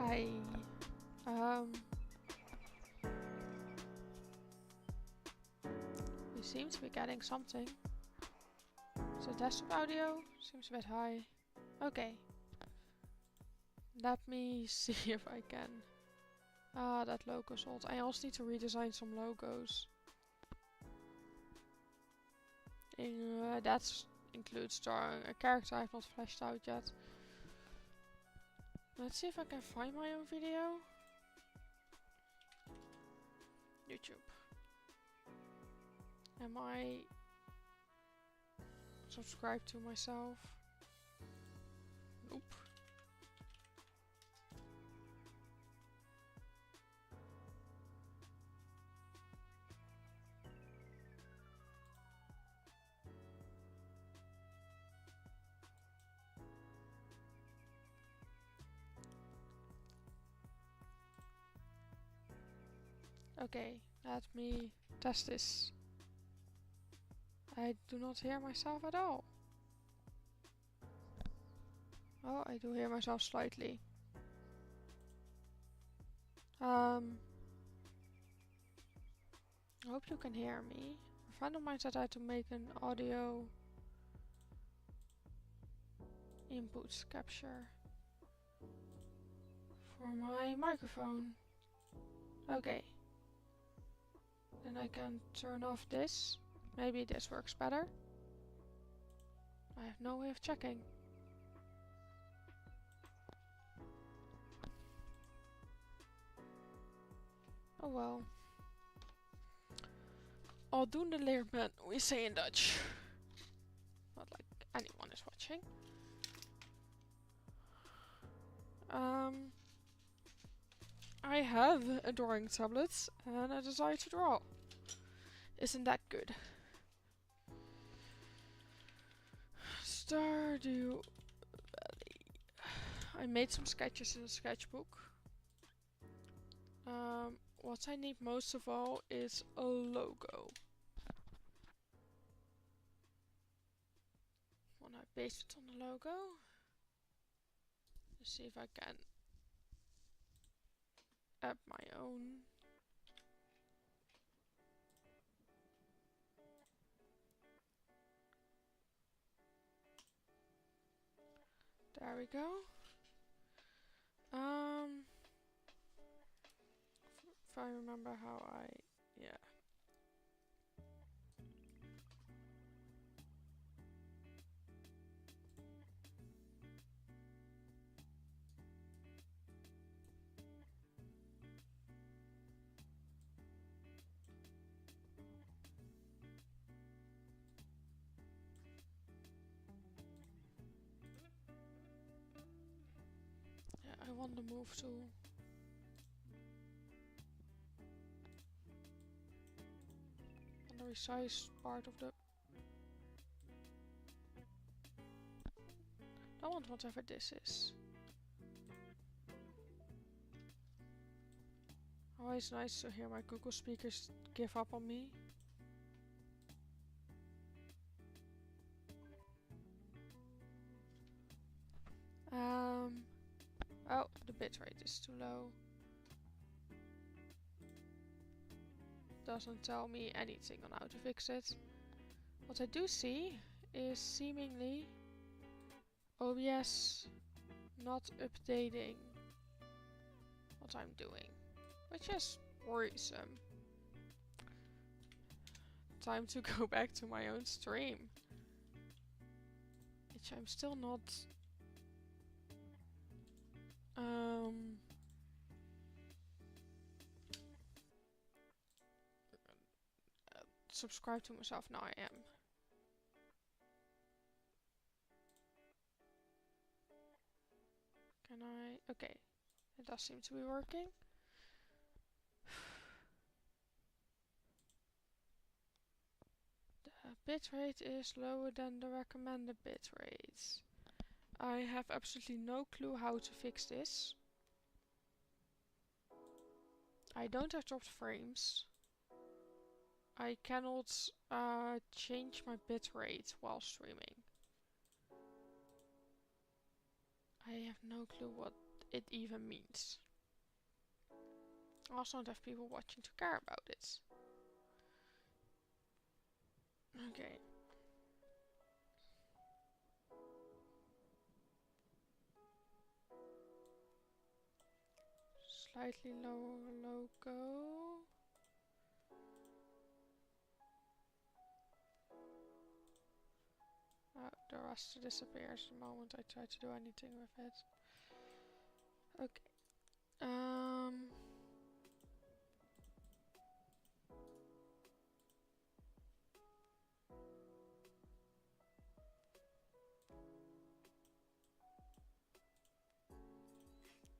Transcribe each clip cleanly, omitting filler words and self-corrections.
Hi. Um, we seem to be getting something. So desktop audio seems a bit high. Okay. Let me see if I can. Ah, that logo's old. I also need to redesign some logos. That includes drawing a character I've not fleshed out yet. Let's see if I can find my own video. YouTube. Am I subscribed to myself? Nope. Okay, let me test this. I do not hear myself at all. Oh, I do hear myself slightly. I hope you can hear me. A friend of mine said I had to make an audio input capture for my microphone. Okay. Then I can turn off this. Maybe this works better. I have no way of checking. Oh well. Aldoende leert men, we say in Dutch. Not like anyone is watching. I have a drawing tablet and a desire to draw. Isn't that good? Stardew Valley. I made some sketches in a sketchbook. What I need most of all is a logo. When I paste it on the logo, let's see if I can add my own. There we go. If I remember how yeah. Yeah, I want the move tool. And the resize part of the. I want whatever this is. Always nice to hear my Google speakers give up on me. Oh, the bitrate is too low. Doesn't tell me anything on how to fix it. What I do see is seemingly OBS not updating what I'm doing, which is worrisome. Time to go back to my own stream, which I'm still not subscribe to myself. Now I am. Can I? Okay, it does seem to be working. The bitrate is lower than the recommended bitrate. I have absolutely no clue how to fix this. I don't have dropped frames. I cannot change my bitrate while streaming. I have no clue what it even means. I also don't have people watching to care about it. Okay. Slightly lower logo. The rest disappears the moment I try to do anything with it. Okay.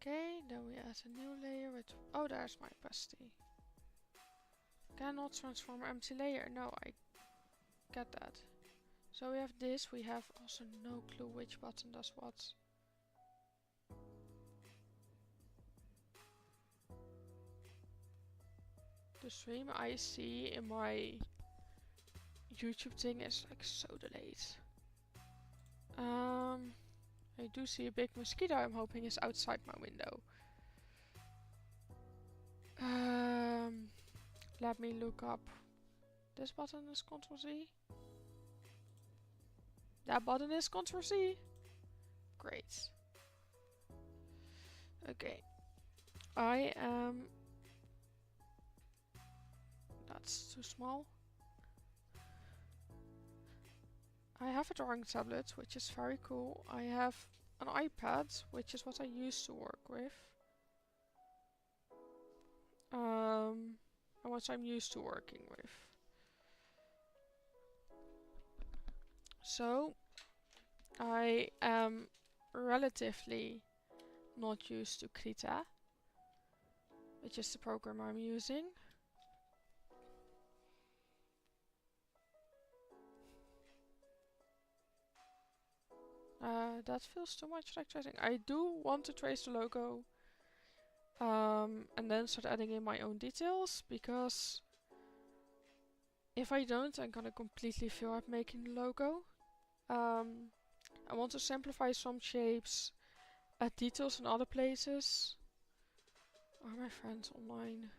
Okay, then we add a new layer with... Oh, there's my pasty. Cannot transform empty layer. No, I get that. So we have this. We have also no clue which button does what. The stream I see in my YouTube thing is like so delayed. I do see a big mosquito. I'm hoping is outside my window. Let me look up. This button is Ctrl Z. That button is Ctrl Z. Great. Okay. I am... That's too small. I have a drawing tablet, which is very cool. I have an iPad, which is what I used to work with. And what I'm used to working with. So, I am relatively not used to Krita, which is the program I'm using. That feels too much like tracing. I do want to trace the logo and then start adding in my own details, because if I don't, I'm gonna completely fail at making the logo. I want to simplify some shapes, add details in other places. Are my friends online?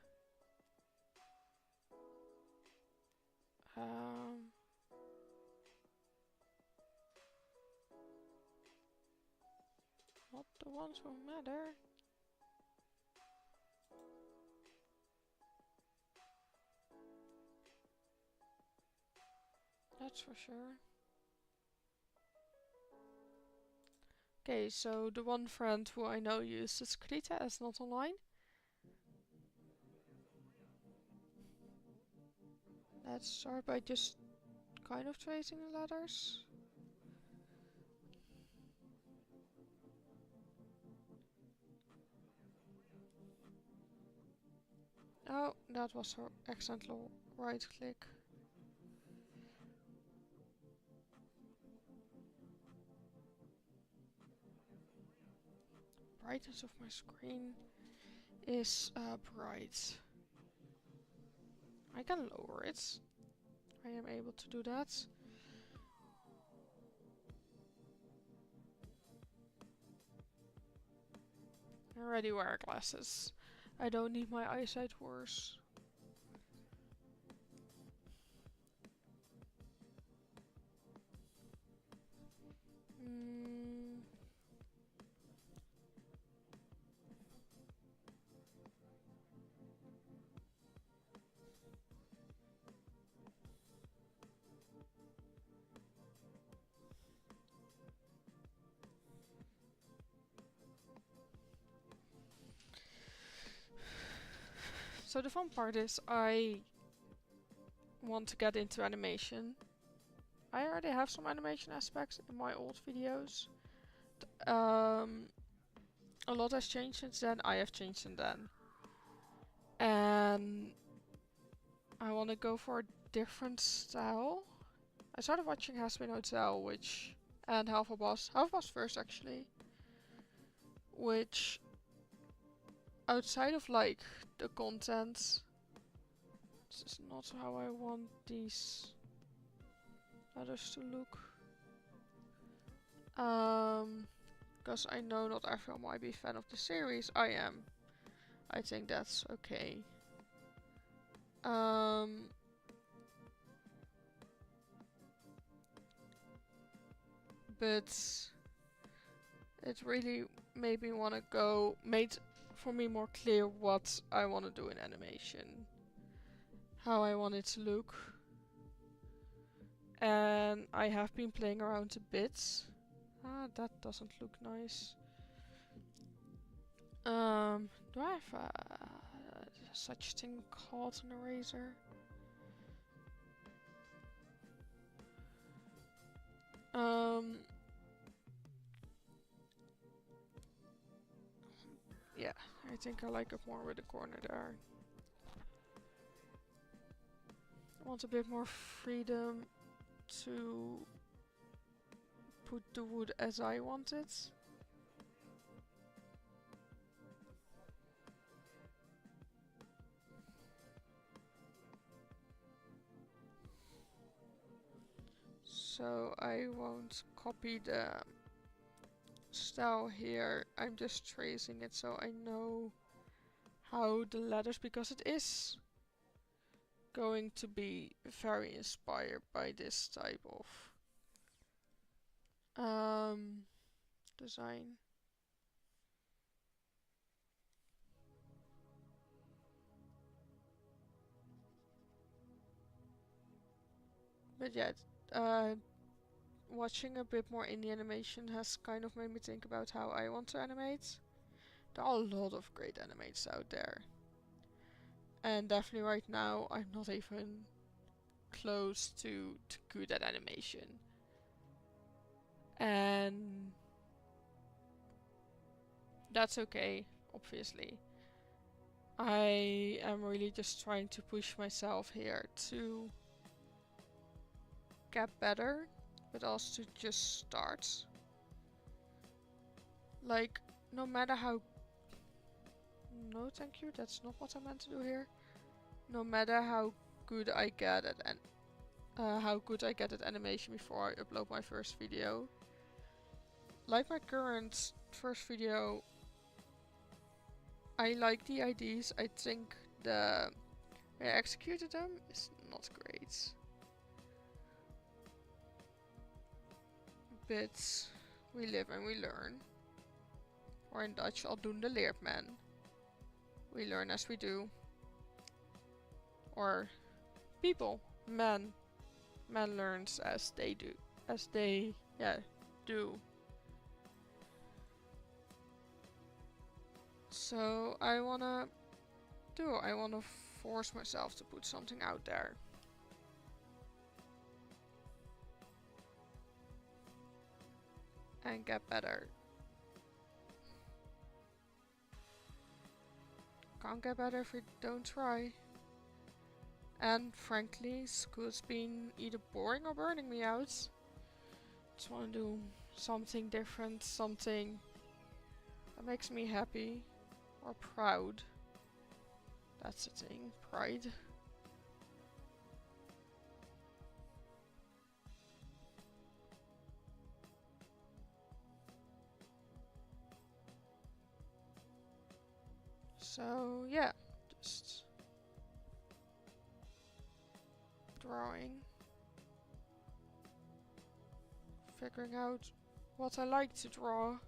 Not the ones who matter. That's for sure. Okay, so the one friend who I know uses Krita is not online. Let's start by just kind of tracing the letters. Oh, that was her accidental right click. Brightness of my screen is bright. I can lower it. I am able to do that. I already wear glasses. I don't need my eyesight worse. So the fun part is I want to get into animation. I already have some animation aspects in my old videos. A lot has changed since then. I have changed since then. And I want to go for a different style. I started watching Hazbin Hotel, and Half-Boss first actually, which outside of like the content, this is not how I want these others to look. Because I know not everyone might be a fan of the series. I am. I think that's okay. But it really made me want to made for me more clear what I want to do in animation. How I want it to look. And I have been playing around a bit. Ah, that doesn't look nice. Do I have such thing called an eraser? Yeah, I think I like it more with the corner there. I want a bit more freedom to put the wood as I want it. So I won't copy the style here. I'm just tracing it so I know how the letters, because it is going to be very inspired by this type of design. But yeah, watching a bit more indie animation has kind of made me think about how I want to animate. There are a lot of great animates out there. And definitely right now, I'm not even close to good at animation. And that's okay, obviously. I am really just trying to push myself here to get better, but also to just start. Like, no matter how... No, thank you, that's not what I meant to do here. No matter how good I get at animation before I upload my first video. Like my current first video, I like the ideas. I think the way I executed them is not great. But we live and we learn. Or in Dutch, aldoende leert men. We learn as we do. Or people, men. Man learns as they do. As they, do. So I wanna force myself to put something out there. And get better. Can't get better if we don't try. And frankly, school's been either boring or burning me out. Just wanna do something different, something that makes me happy or proud. That's the thing, pride. So yeah, just drawing. Figuring out what I like to draw.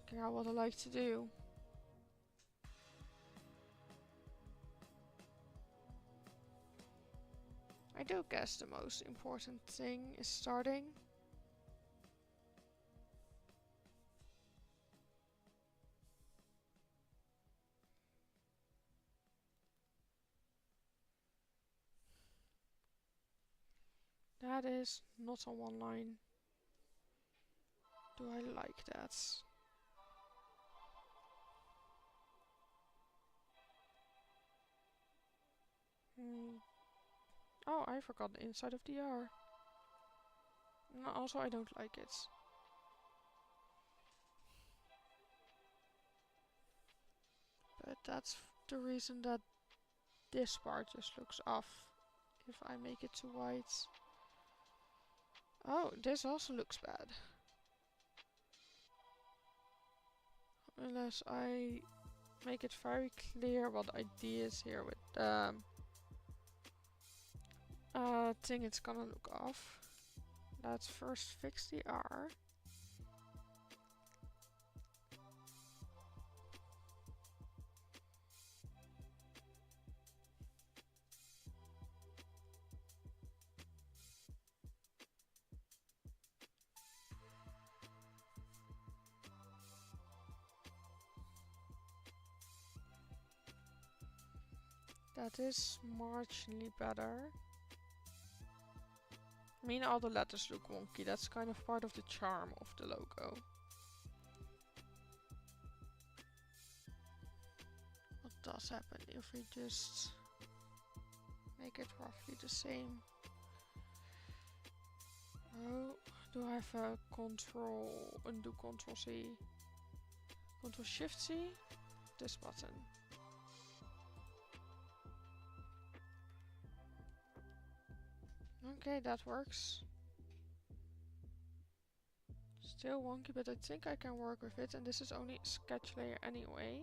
Figuring out what I like to do. I do guess the most important thing is starting. That is not on one line. Do I like that? Oh, I forgot the inside of the R. No, also, I don't like it. But that's the reason that this part just looks off if I make it too white. Oh, this also looks bad. Unless I make it very clear what the idea is here with thing it's gonna look off. Let's first fix the R. That is marginally better. I mean, all the letters look wonky. That's kind of part of the charm of the logo. What does happen if we just make it roughly the same? Oh, do I have a undo Control C? Control Shift C? This button. Okay, that works. Still wonky, but I think I can work with it, and this is only a sketch layer anyway.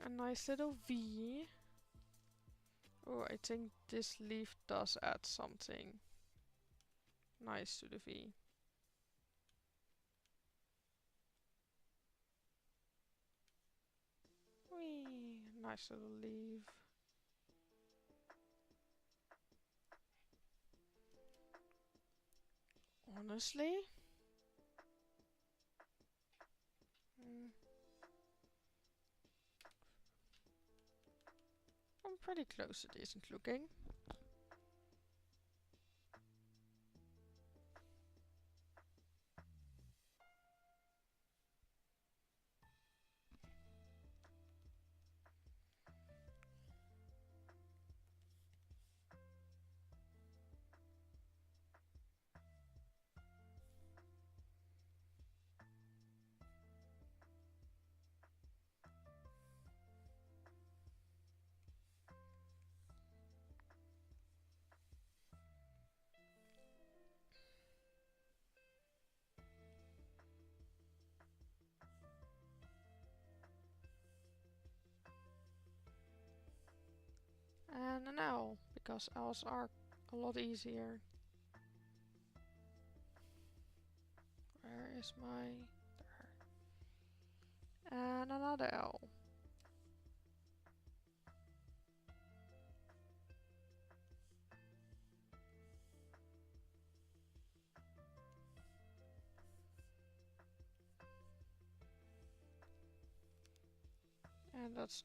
A nice little V. Oh, I think this leaf does add something nice to the V. Whee! Nice little leaf. Honestly? I'm pretty close to decent looking. And an L, because L's are a lot easier. Where is my... there. And another L. And that's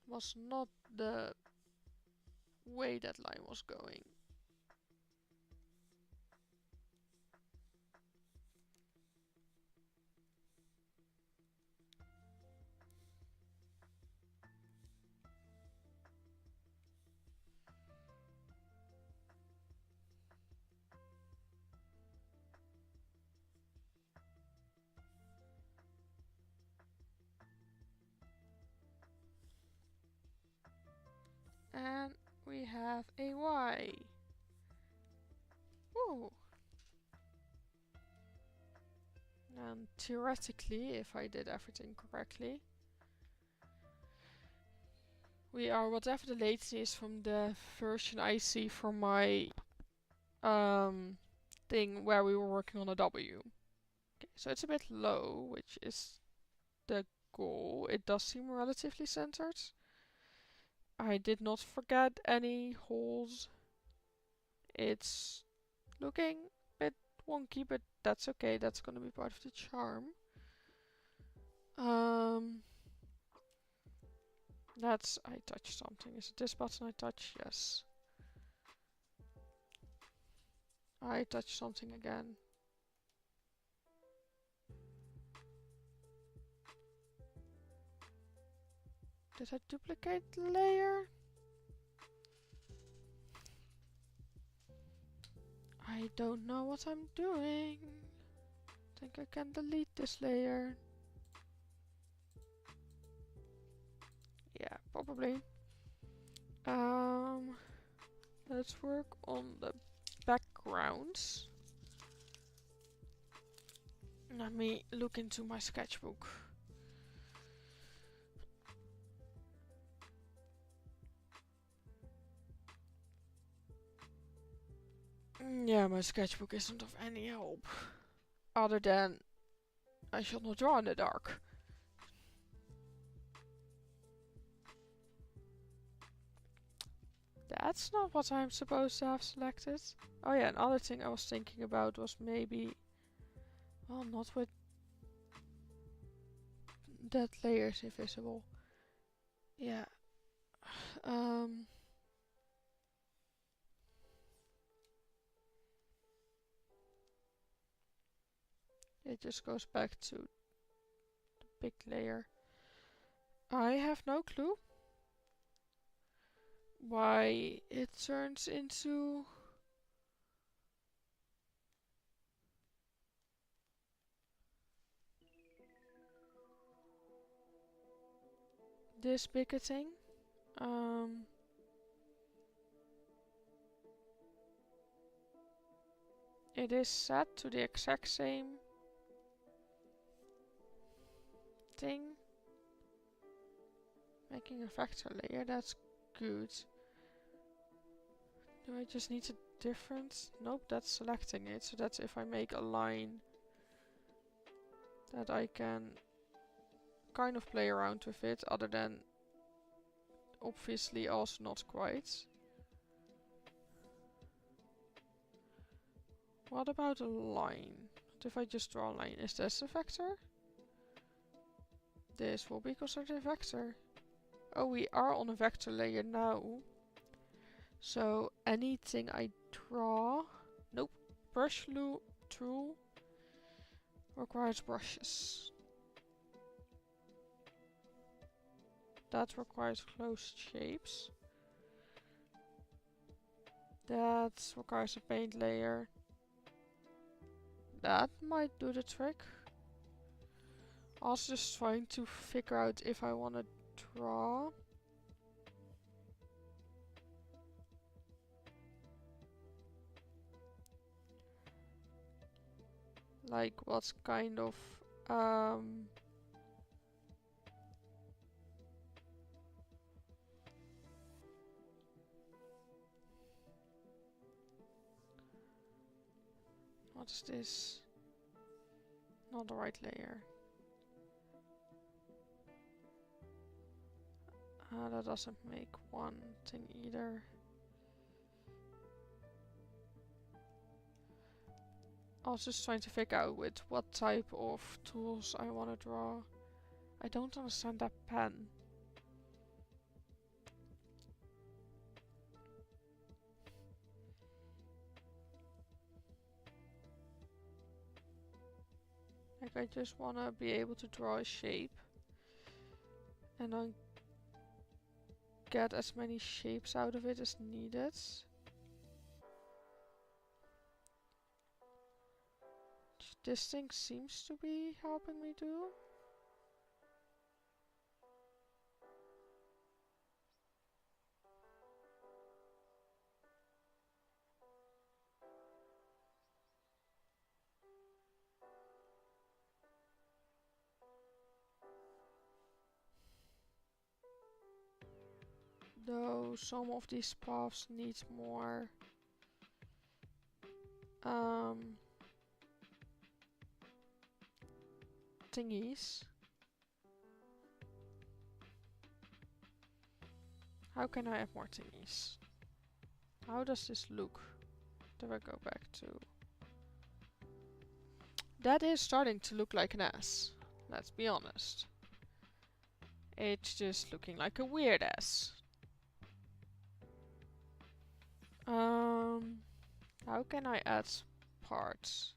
was not the way that line was going. And we have a Y. Woo! And theoretically, if I did everything correctly, we are whatever the latency is from the version I see from my thing where we were working on a W. Okay, so it's a bit low, which is the goal. It does seem relatively centered. I did not forget any holes. It's looking a bit wonky, but that's okay. That's gonna be part of the charm. That's... I touched something. Is it this button I touch? Yes. I touched something again. Did I duplicate the layer? I don't know what I'm doing. Think I can delete this layer. Yeah, probably. Let's work on the backgrounds. Let me look into my sketchbook. Yeah, my sketchbook isn't of any help. Other than I shall not draw in the dark. That's not what I'm supposed to have selected. Oh yeah, another thing I was thinking about was maybe... Well, not with... that layer is invisible. Yeah. It just goes back to the big layer. I have no clue why it turns into... this bigger thing. It is set to the exact same thing. Making a vector layer, that's good. Do I just need a difference? Nope, that's selecting it. So that's if I make a line that I can kind of play around with it, other than obviously also not quite. What about a line? What if I just draw a line? Is this a vector? This will be considered a vector. Oh, we are on a vector layer now. So anything I draw... Nope. Brush tool requires brushes. That requires closed shapes. That requires a paint layer. That might do the trick. I was just trying to figure out if I want to draw. Like what kind of what is this? Not the right layer. That doesn't make one thing either. I was just trying to figure out with what type of tools I want to draw. I don't understand that pen. Like I just want to be able to draw a shape. And then get as many shapes out of it as needed. This thing seems to be helping me do. Though some of these paths need more thingies. How can I have more thingies? How does this look? Do I go back to... That is starting to look like an S. Let's be honest. It's just looking like a weird S. How can I add parts?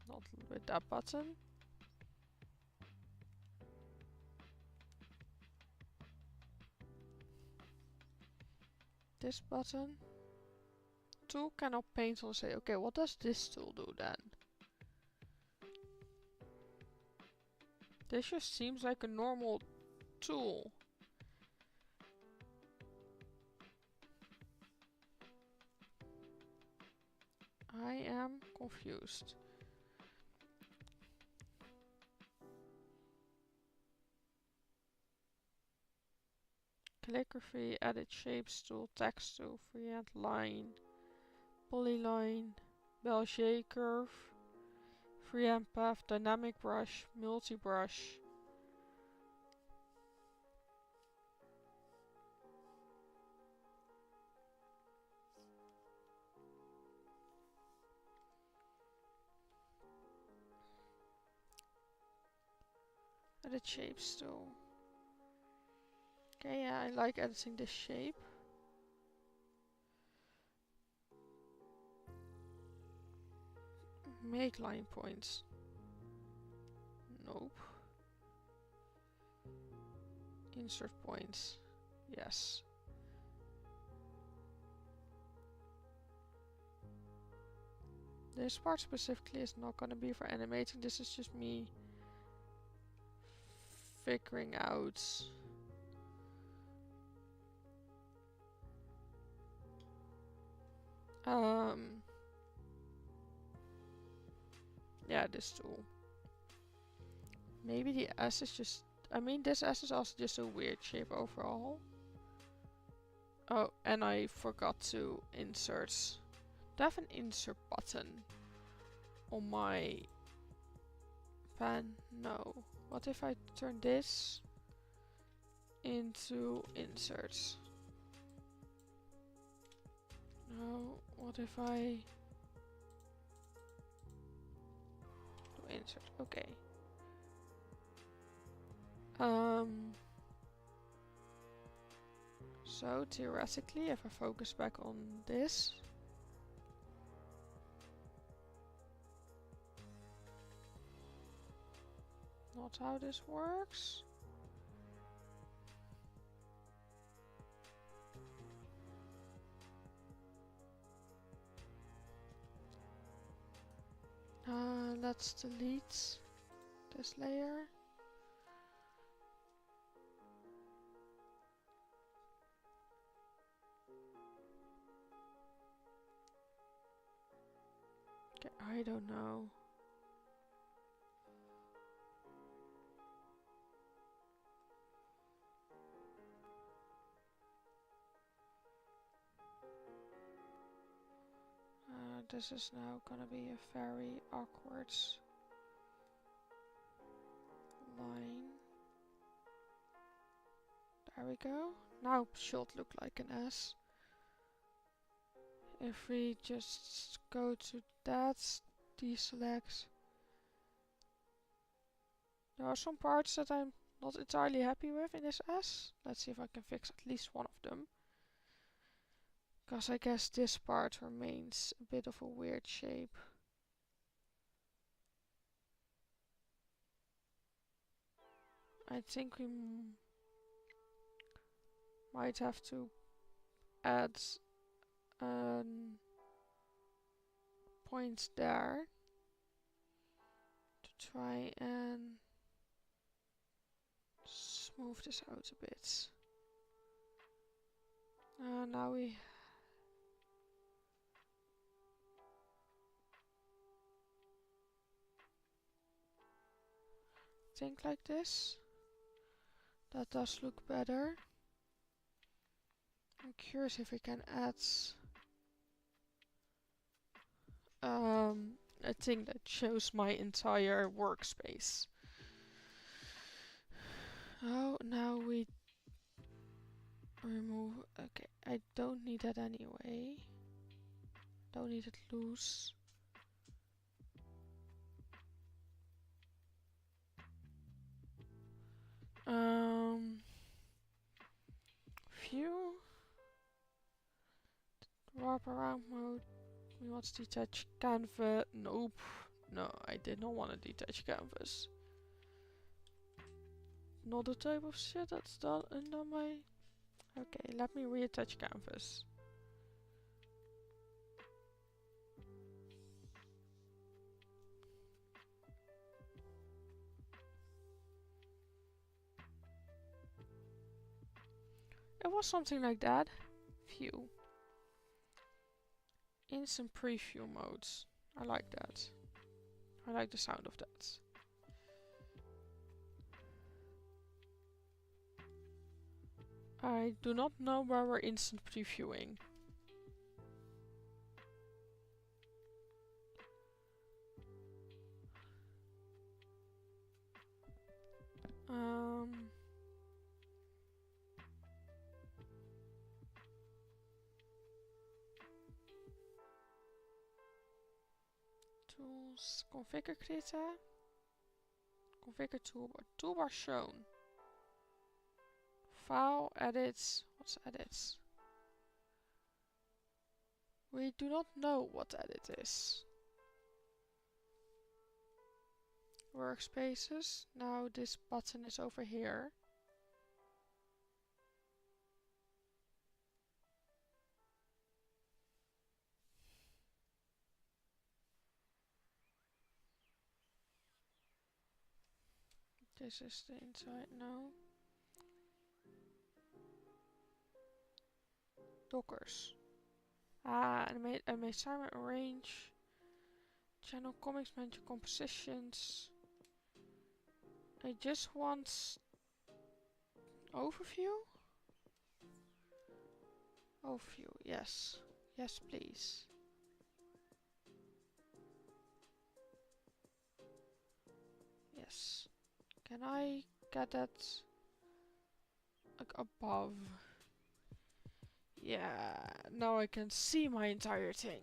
Not with that button. this button. Tool cannot paint on say. Okay, what does this tool do then? This just seems like a normal tool. I am confused. Calligraphy, edit shapes tool, text tool, freehand line, polyline, Belgier curve, freehand path, dynamic brush, multi-brush. Edit shapes tool. Okay, yeah, I like editing this shape. Make line points. Nope. Insert points. Yes. This part specifically is not gonna be for animating. This is just me figuring out yeah, this tool. Maybe the S is just, I mean, this S is also just a weird shape overall. Oh, and I forgot to insert. Do I have an insert button on my pen? No. What if I turn this into inserts? No. What if I do insert? Okay. So theoretically, if I focus back on this, not how this works. Let's delete this layer. Okay, I don't know. This is now gonna be a very awkward line. There we go. Now it should look like an S. If we just go to that, deselect. There are some parts that I'm not entirely happy with in this S. Let's see if I can fix at least one of them. Because I guess this part remains a bit of a weird shape. I think we might have to add point there to try and smooth this out a bit. Now we think like this. That does look better. I'm curious if we can add a thing that shows my entire workspace. Oh, now we remove. Okay, I don't need that anyway. Don't need it loose. View. Wrap around mode. We want to detach canvas. Nope. No, I did not want to detach canvas. Not the type of shit that's done under my... Okay, let me reattach canvas. It was something like that. Phew. Instant preview modes. I like that. I like the sound of that. I do not know where we're instant previewing. Tools, configure Krita. Configure toolbar. Toolbar shown. File, edits. What's edits? We do not know what edit is. Workspaces. Now this button is over here. This is the inside. No. Dockers. Animate assignment arrange. Channel comics manager compositions. I just want overview. Overview, yes. Yes, please. Yes. Can I get that like above? Yeah, now I can see my entire thing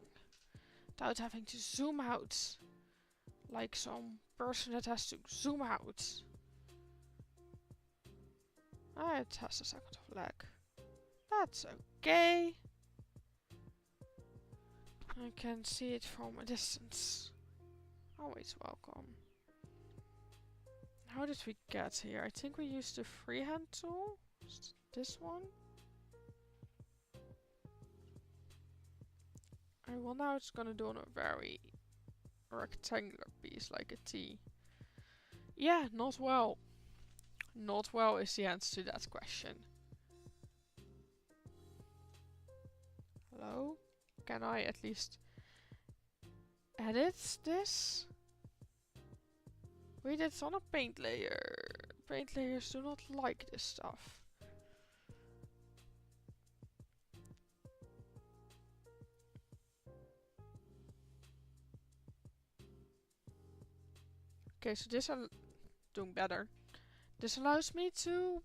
without having to zoom out like some person that has to zoom out. It has a second of lag. That's okay. I can see it from a distance. Always welcome. How did we get here? I think we used the freehand tool. This one. Well, now it's gonna do on a very rectangular piece, like a T. Yeah, not well. Not well is the answer to that question. Hello? Can I at least edit this? Wait, it's on a paint layer. Paint layers do not like this stuff. Okay, so this is doing better. This allows me to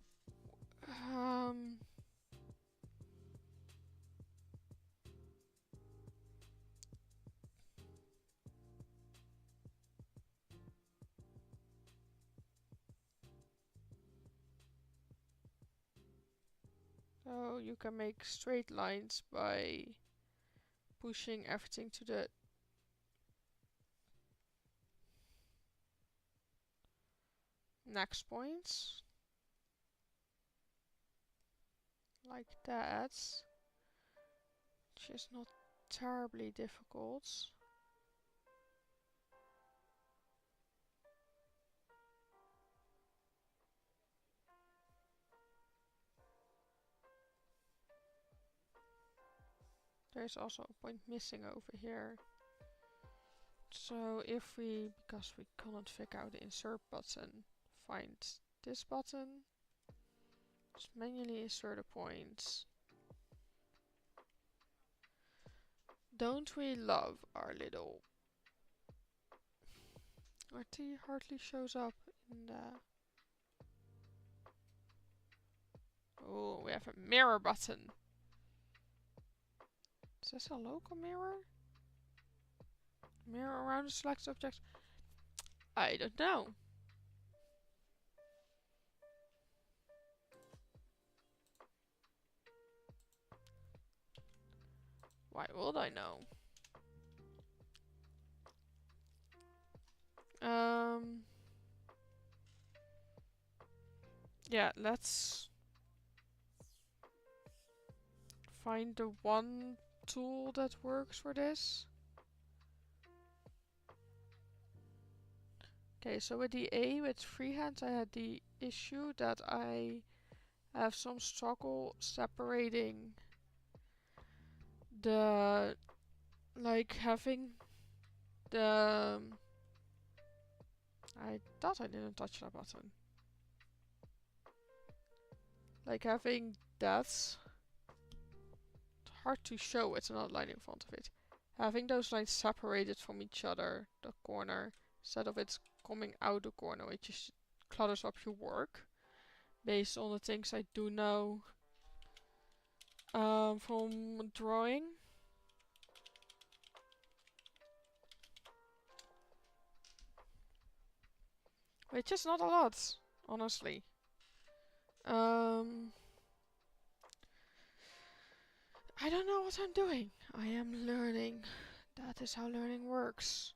so you can make straight lines by pushing everything to the next points. Like that. Which is not terribly difficult. There's also a point missing over here. So if we, because we cannot figure out the insert button, find this button, just manually insert a point. Don't we love our little RT hardly shows up in the... Oh, we have a mirror button. Is this a local mirror? Mirror around the select object? I don't know. Why would I know? Yeah, let's find the one tool that works for this. Okay, so with the A, with freehand, I had the issue that I I have some struggle separating the, like having the, I thought I didn't touch that button. Like having that, it's hard to show, it's not line in front of it. Having those lines separated from each other, the corner, instead of it coming out the corner, which just clutters up your work. Based on the things I do know from drawing. Which is not a lot, honestly. I don't know what I'm doing. I am learning. That is how learning works.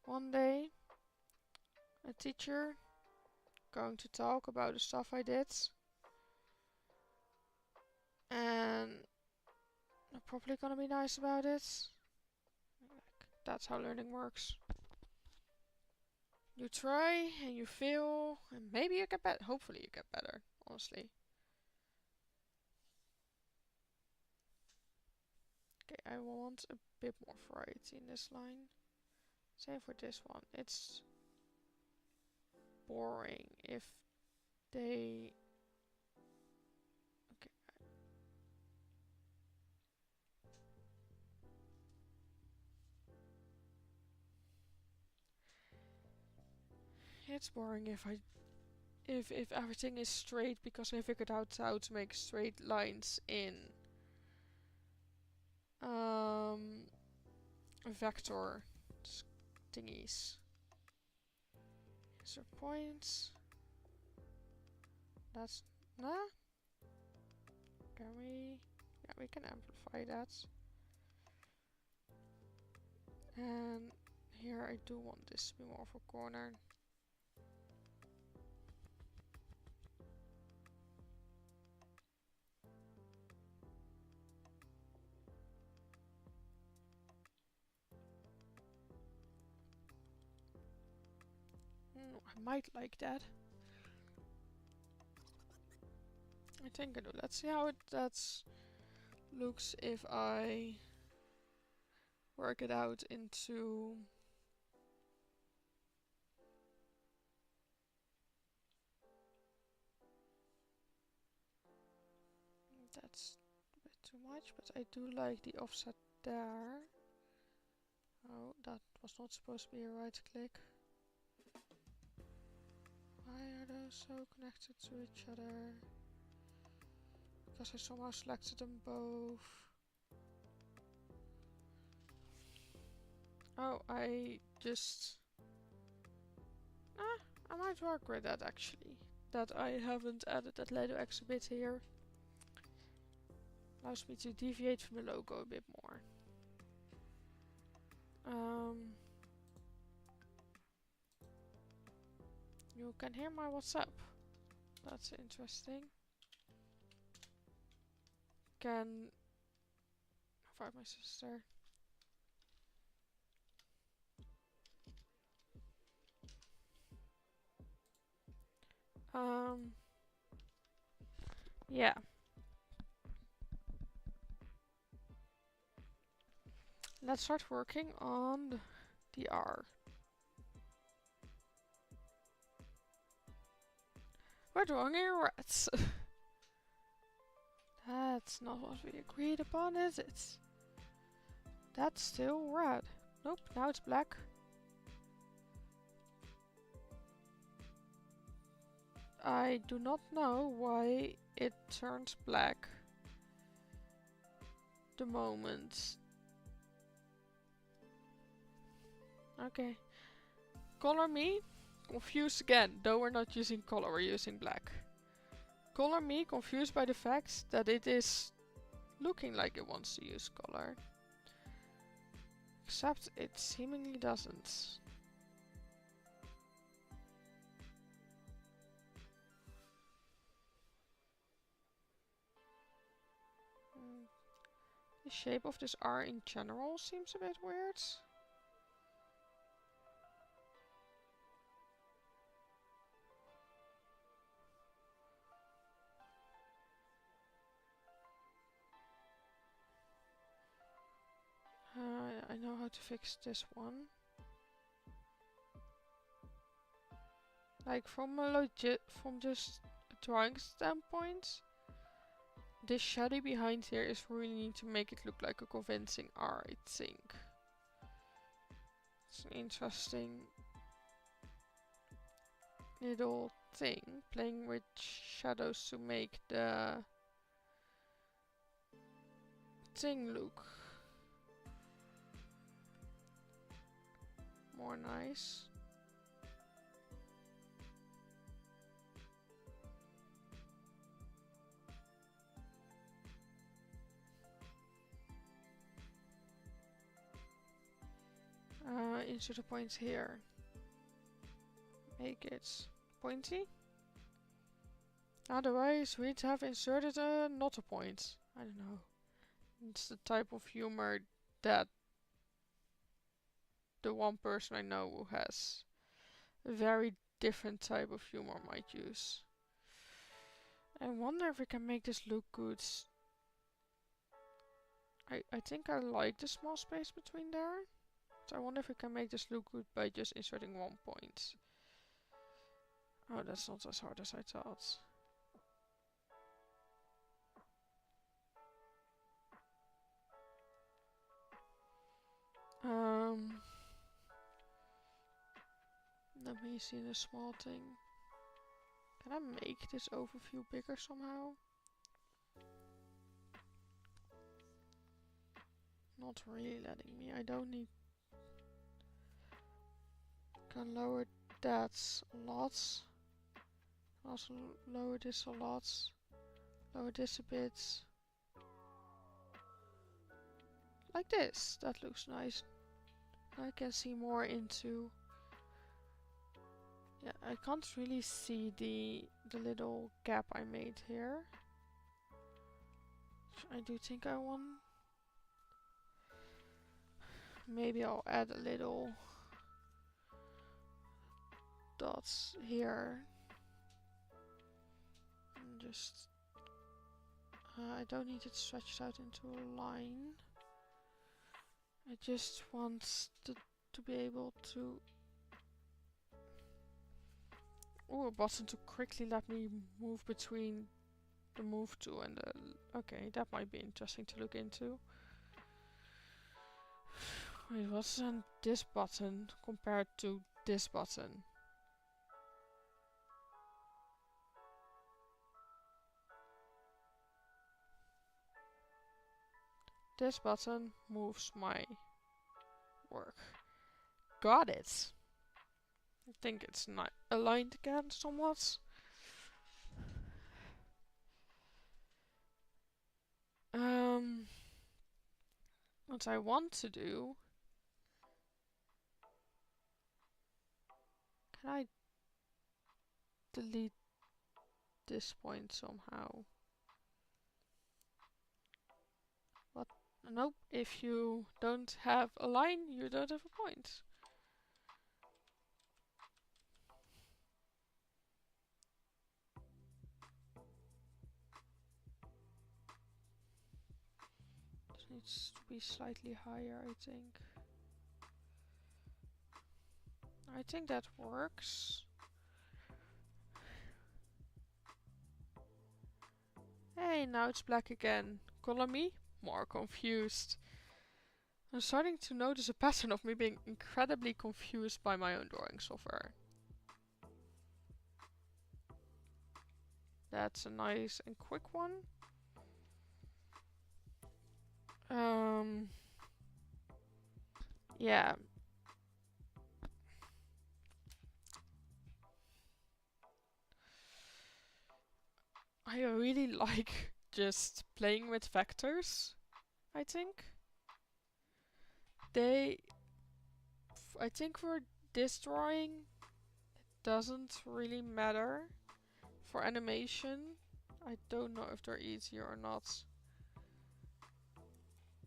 One day, a teacher going to talk about the stuff I did. And I'm probably gonna be nice about it. That's how learning works. You try and you fail and maybe you get better. Hopefully you get better, honestly. Okay, I want a bit more variety in this line. Same for this one. It's boring if they... Okay. It's boring if everything is straight, because I figured out how to make straight lines in vector thingies. Insert points. That's nah. Can we? Yeah, we can amplify that. And here I do want this to be more of a corner. I might like that. I think I do. Let's see how that looks if I work it out into... That's a bit too much, but I do like the offset there. Oh, that was not supposed to be a right click. Why are those so connected to each other? Because I somehow selected them both. Oh, I just... I might work with that actually. That I haven't added that little extra bit here. Allows me to deviate from the logo a bit more. You can hear my WhatsApp. That's interesting. Can invite my sister. Yeah. Let's start working on the R. We're drawing in reds. That's not what we agreed upon, is it? That's still red. Nope, now it's black. I do not know why it turns black the moment. Okay. Color me confused again, though we're not using color, we're using black. Color me confused by the fact that it is looking like it wants to use color. Except it seemingly doesn't. The shape of this R in general seems a bit weird. I know how to fix this one. Like from just a drawing standpoint, this shadow behind here is really need to make it look like a convincing R, I think. It's an interesting little thing, playing with shadows to make the thing look more nice. Insert a point here. Make it pointy. Otherwise, we'd have inserted a not a point. I don't know. It's the type of humor that the one person I know who has a very different type of humor might use. I wonder if we can make this look good. I think I like the small space between there. So I wonder if we can make this look good by just inserting 1 point. Oh, that's not as hard as I thought. Let me see the small thing. Can I make this overview bigger somehow? Not really letting me. I don't need. Can lower that a lot. Also lower this a lot. Lower this a bit. Like this. That looks nice. I can see more into. Yeah, I can't really see the little gap I made here. I do think I want. Maybe I'll add a little dots here. And just. I don't need it stretched out into a line. I just want to be able to. Oh, a button to quickly let me move between the move tool and the. Okay, that might be interesting to look into. Wait, what's on this button compared to this button? This button moves my work. Got it. I think it's not aligned again somewhat. What I want to do. Can I delete this point somehow? What? Nope. If you don't have a line, you don't have a point. This needs to be slightly higher, I think. I think that works. Hey, now it's black again. Color me more confused. I'm starting to notice a pattern of me being incredibly confused by my own drawing software. That's a nice and quick one. Yeah. I really like just playing with vectors, I think. I think for this drawing, it doesn't really matter. For animation, I don't know if they're easier or not.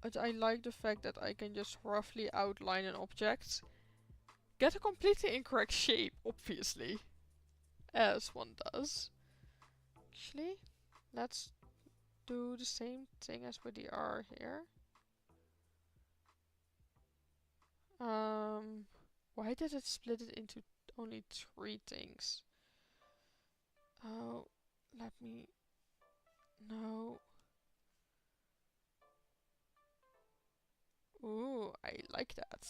But I like the fact that I can just roughly outline an object. Get a completely incorrect shape, obviously. As one does. Actually, let's do the same thing as with the R here. Why did it split it into only 3 things? Oh, let me... No. Ooh, I like that.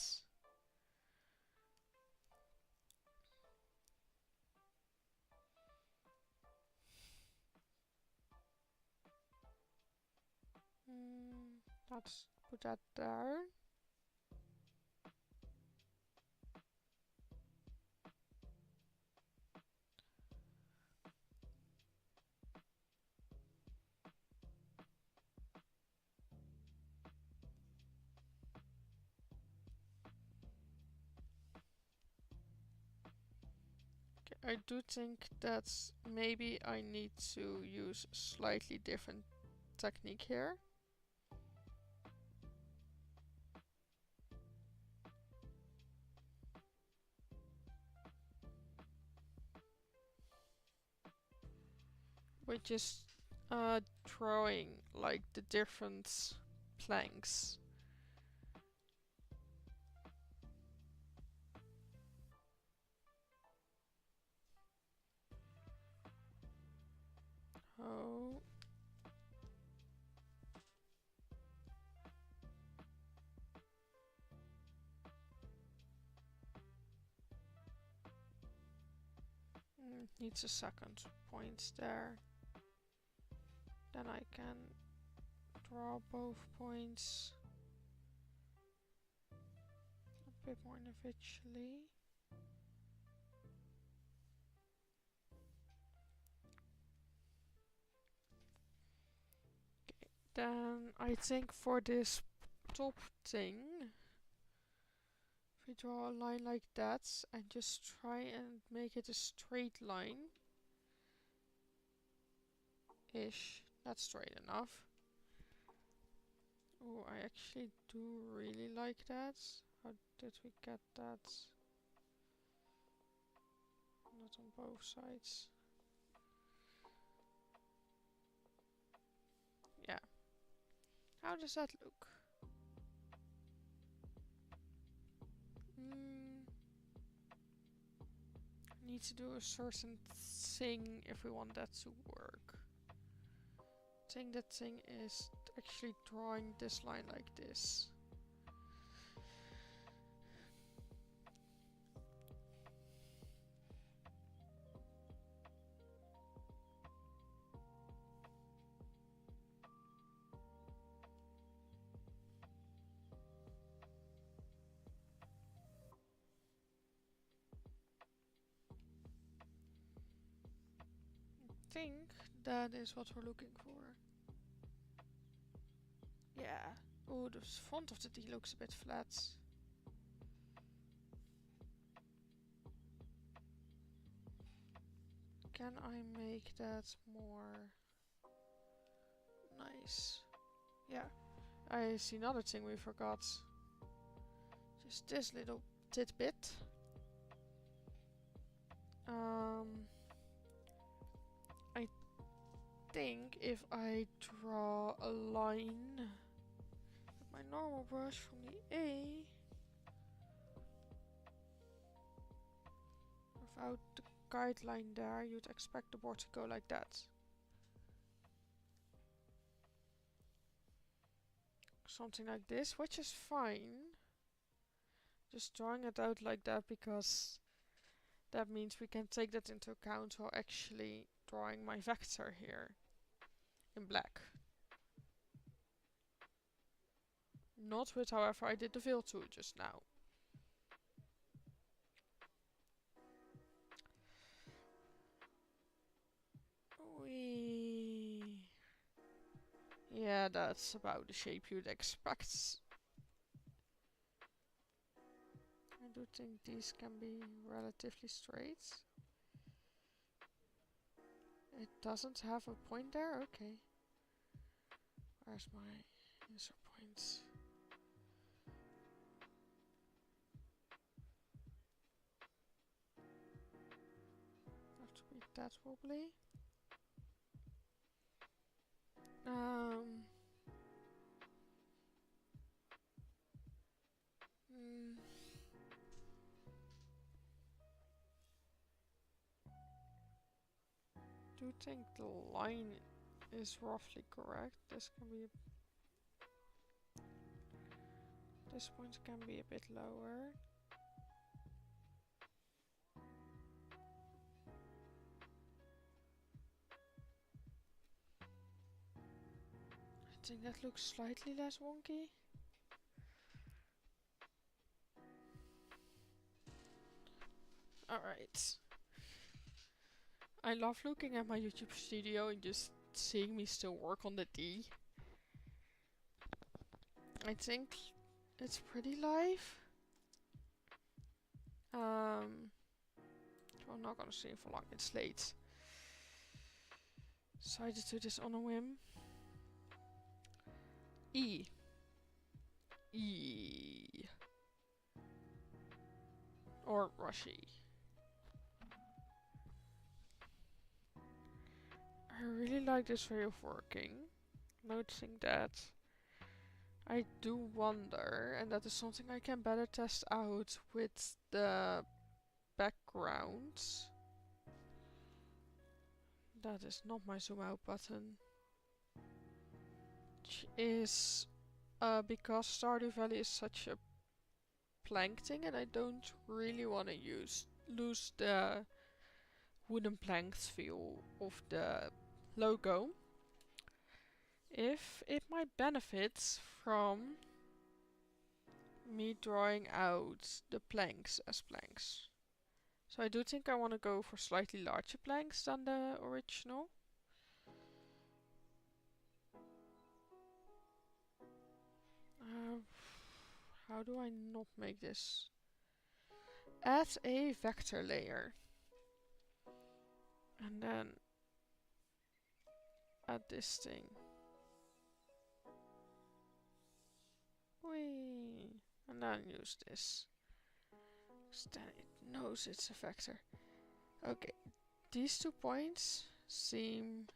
Let's put that there. I do think that maybe I need to use a slightly different technique here. We're just drawing like the different planks. Oh. Needs a second point there. Then I can draw both points a bit more individually. Okay, then I think for this top thing, if we draw a line like that and just try and make it a straight line ish, that's straight enough. Oh, I actually do really like that. How did we get that? Not on both sides. Yeah. How does that look? Need to do a certain thing if we want that to work. I think that thing is actually drawing this line like this. I think that is what we're looking for. Yeah. Oh, the font of the D looks a bit flat. Can I make that more nice? Yeah. I see another thing we forgot. Just this little tidbit. I think if I draw a line with my normal brush from the A without the guideline there, you'd expect the board to go like that. Something like this, which is fine. Just drawing it out like that because that means we can take that into account while actually drawing my vector here in black. Not with, however, I did the fill tool just now. Wee. Yeah, that's about the shape you'd expect. I do think these can be relatively straight. It doesn't have a point there? Okay. Where's my insert points? Have to be that wobbly. do think the line is roughly correct. This can be... This point can be a bit lower. I think that looks slightly less wonky. Alright. I love looking at my YouTube studio and just seeing me still work on the D. I think it's pretty live. I'm not gonna stream for long, it's late. So I just do this on a whim. E. E. Or Rushy. I really like this way of working. Noticing that. I do wonder, and that is something I can better test out with the backgrounds. That is not my zoom out button. Which is because Stardew Valley is such a plank thing, and I don't really want to lose the wooden planks feel of the logo. If it might benefit from me drawing out the planks as planks. So I do think I want to go for slightly larger planks than the original. How do I not make this? Add a vector layer. And then add this thing. Whee! And then use this. So then it knows it's a vector. Okay, these 2 points seem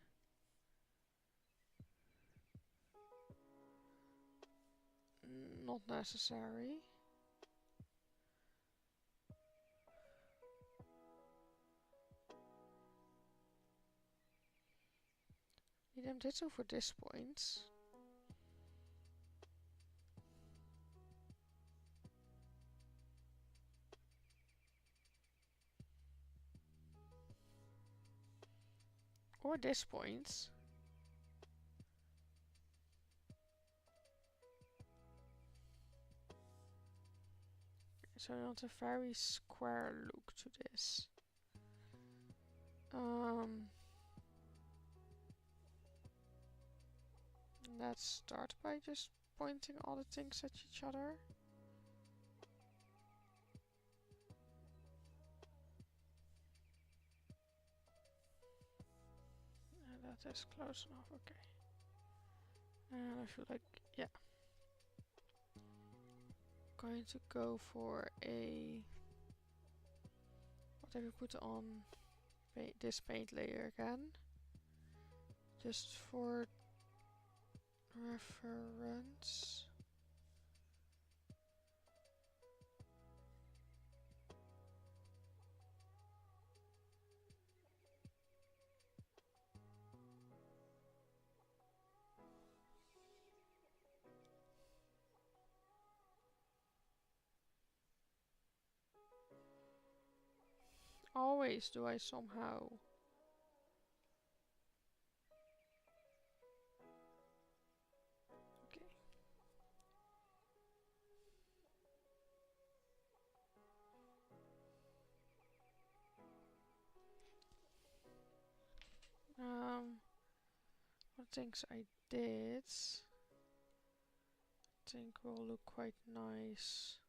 not necessary. Idem ditto for this point. Or this point. So I want a very square look to this. Let's start by just pointing all the things at each other. And that is close enough, okay. And I feel like, yeah. Going to go for a... What have we put on this paint layer again? Just for reference. Always do I somehow... Okay. What things I did, I think will look quite nice.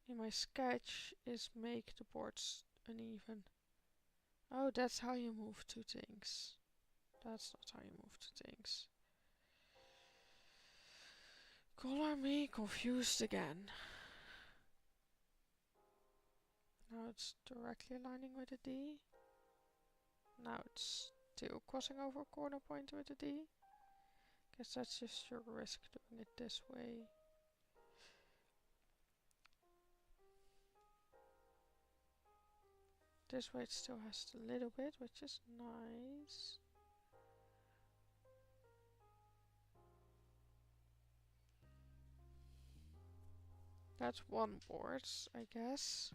In my sketch is make the boards uneven. Oh, that's how you move two things. That's not how you move two things. Color me confused again. Now it's directly aligning with the D. Now it's still crossing over a corner point with the D. Guess that's just your risk doing it this way. This way it still has a little bit, which is nice. That's one board, I guess.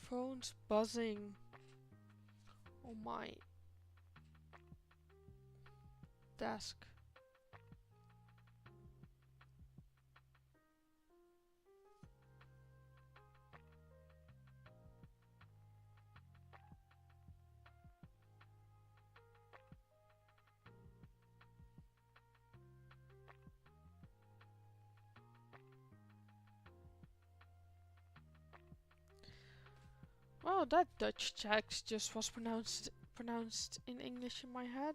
Phone's buzzing on my desk. Well, that Dutch text just was pronounced in English in my head.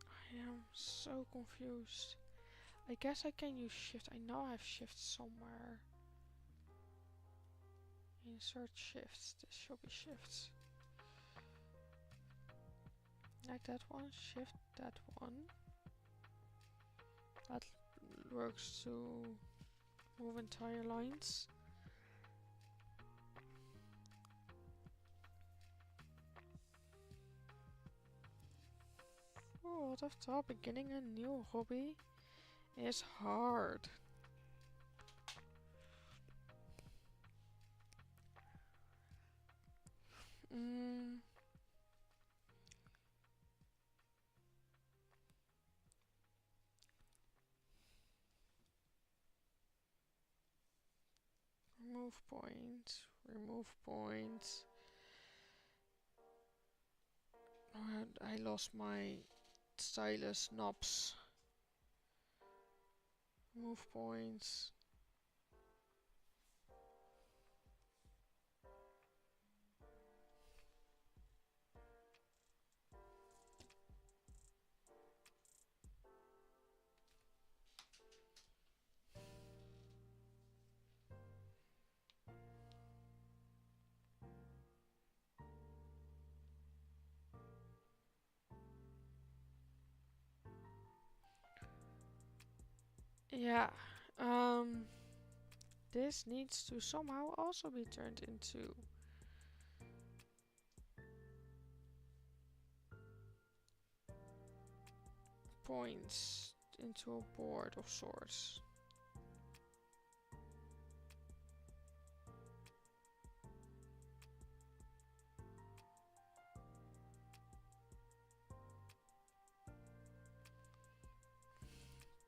I am so confused. I guess I can use shift. I know I have shift somewhere. Insert shifts. This should be shifts. Like that one. Shift that one. That works to move entire lines. Oh, what of thought, beginning a new hobby is hard. Remove point. Remove point. Oh, I lost my stylus knobs. Remove points. Yeah. This needs to somehow also be turned into points, into a board of sorts.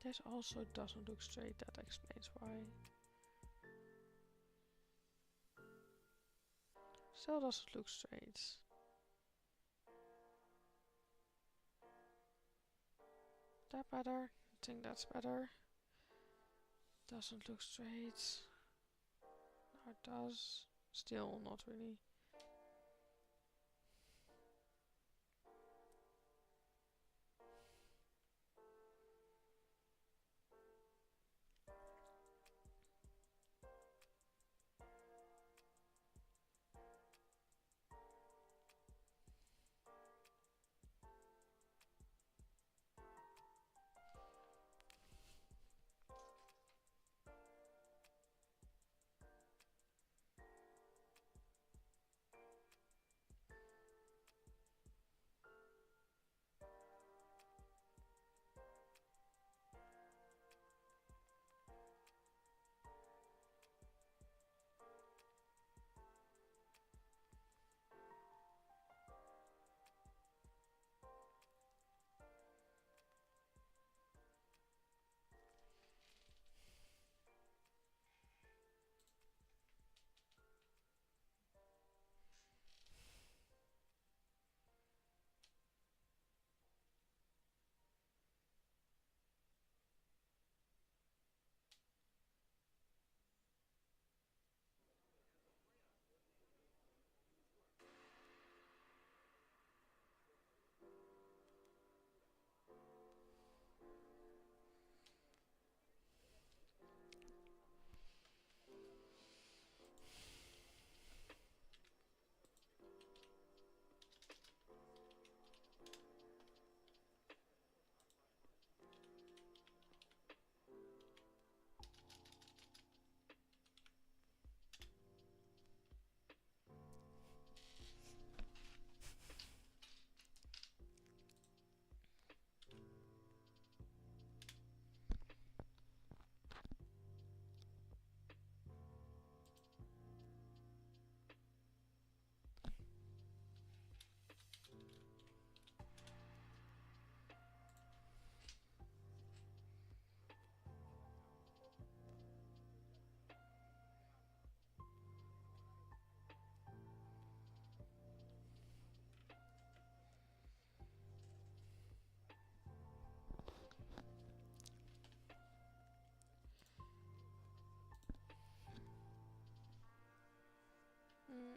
This also doesn't look straight, that explains why. Still doesn't look straight. That better? I think that's better. Doesn't look straight. Now it does. Still not really.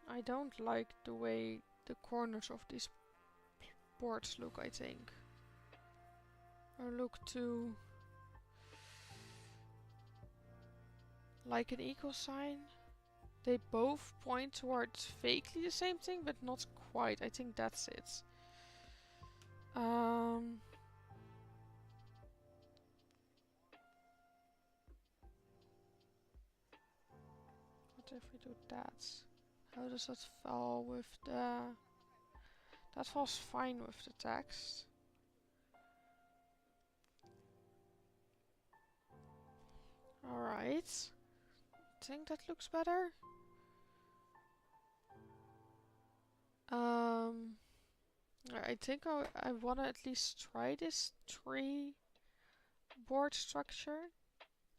I don't like the way the corners of these boards look, I think. Or look too like an equal sign. They both point towards vaguely the same thing, but not quite. I think that's it. What if we do that? How does that fall with the... That falls fine with the text. Alright. I think that looks better. I think I wanna at least try this tree board structure.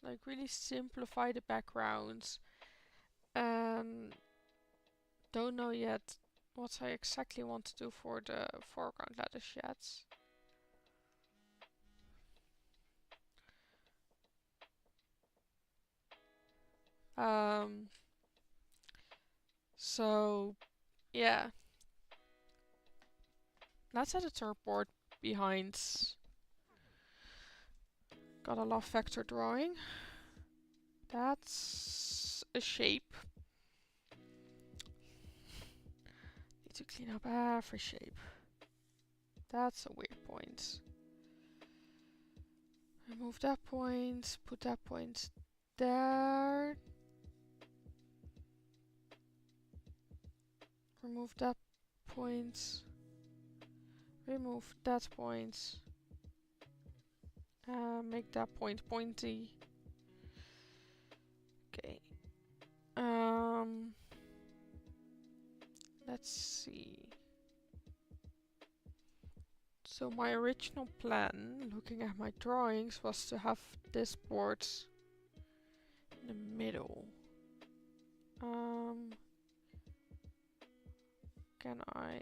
Like really simplify the backgrounds. And don't know yet what I exactly want to do for the foreground letters yet. So yeah. Let's add a third board behind. Gotta love vector drawing. That's a shape. Need to clean up every shape. That's a weird point. Remove that point, put that point there. Remove that point. Remove that point. Make that point pointy. Okay. Let's see. So my original plan, looking at my drawings, was to have this board in the middle. Can I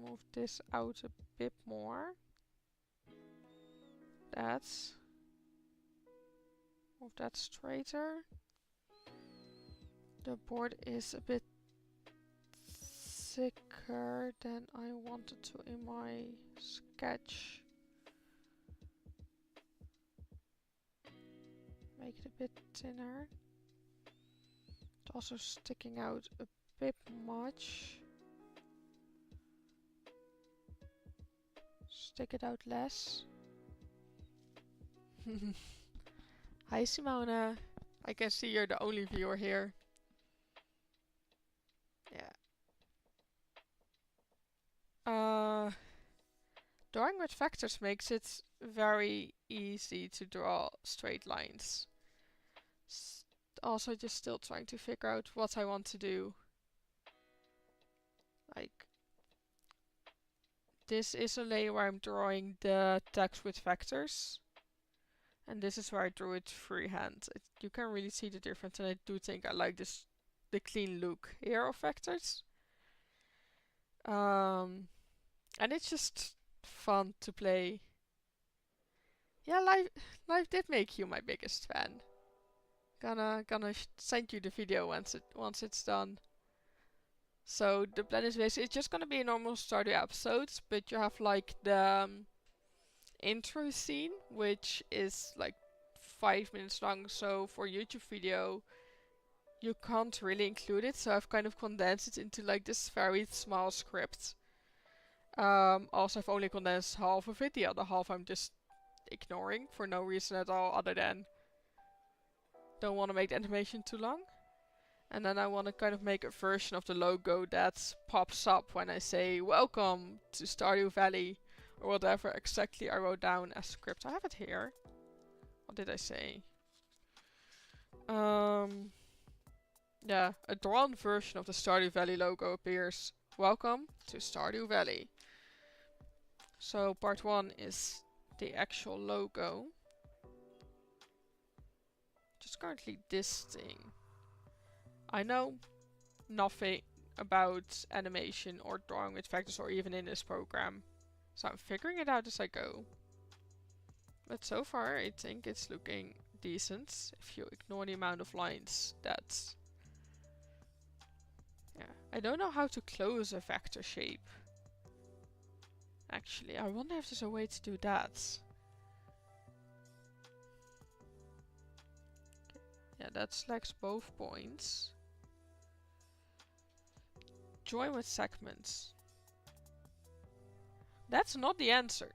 move this out a bit more? That's... Move that straighter. The board is a bit thicker than I wanted to in my sketch. Make it a bit thinner. It's also sticking out a bit much. Stick it out less. Hi Simona. I can see you're the only viewer here. Yeah. Drawing with vectors makes it very easy to draw straight lines. Also just still trying to figure out what I want to do. Like, this is a layer where I'm drawing the text with vectors. And this is where I drew it freehand. You can really see the difference, and I do think I like this, the clean look here of vectors. And it's just fun to play. Yeah, life did make you my biggest fan. Gonna send you the video once it's done. So the plan is basically it's just gonna be a normal Stardew episode, but you have like the intro scene, which is like 5 minutes long. So for YouTube video, you can't really include it. So I've kind of condensed it into like this very small script. Also, I've only condensed half of it. The other half I'm just ignoring for no reason at all, other than don't want to make the animation too long. And then I want to kind of make a version of the logo that pops up when I say welcome to Stardew Valley, or whatever exactly I wrote down as script. I have it here. What did I say? Yeah, a drawn version of the Stardew Valley logo appears. Welcome to Stardew Valley. So part 1 is the actual logo. Just currently this thing. I know nothing about animation or drawing with vectors or even in this program. So I'm figuring it out as I go. But so far I think it's looking decent. If you ignore the amount of lines that Yeah, I don't know how to close a vector shape. Actually, I wonder if there's a way to do that. Yeah, that selects both points. Join with segments. That's not the answer.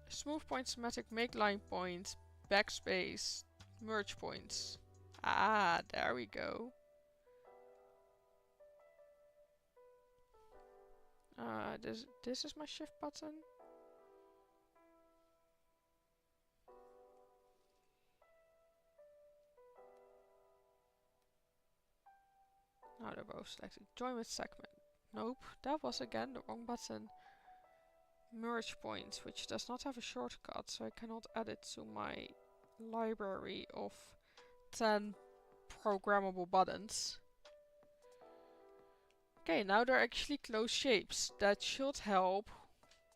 Smooth point, symmetric, make line points, backspace, merge points. Ah, there we go. This is my shift button. Now they're both selected. Join with segment. Nope, that was again the wrong button. Merge points, which does not have a shortcut, so I cannot add it to my library of 10 programmable buttons. Okay, now they're actually closed shapes. That should help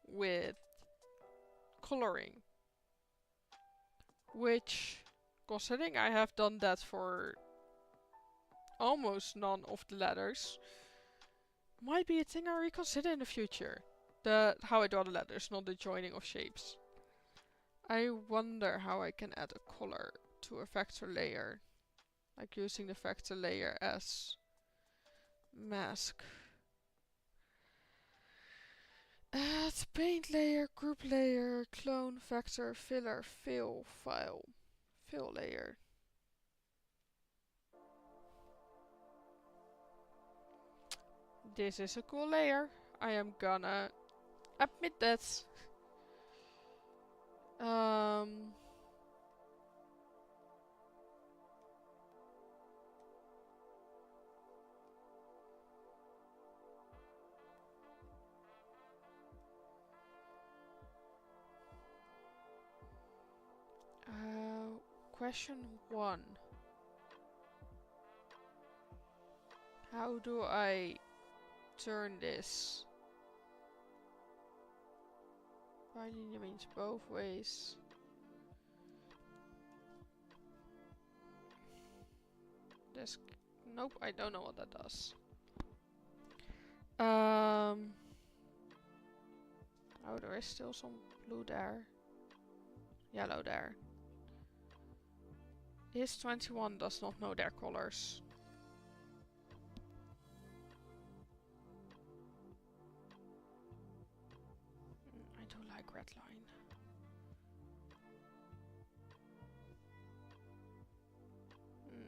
with coloring. Which, considering I have done that for almost none of the letters, might be a thing I reconsider in the future. How I draw the letters, not the joining of shapes. I wonder how I can add a color to a vector layer. Like using the vector layer as mask. Add paint layer, group layer, clone, vector, filler, fill, file, fill layer. This is a cool layer. I am gonna admit that. Question 1. How do I turn this? Bilinear means both ways. This. Nope, I don't know what that does. Oh, there is still some blue there. Yellow there. Is 21 does not know their colors. I do like red line.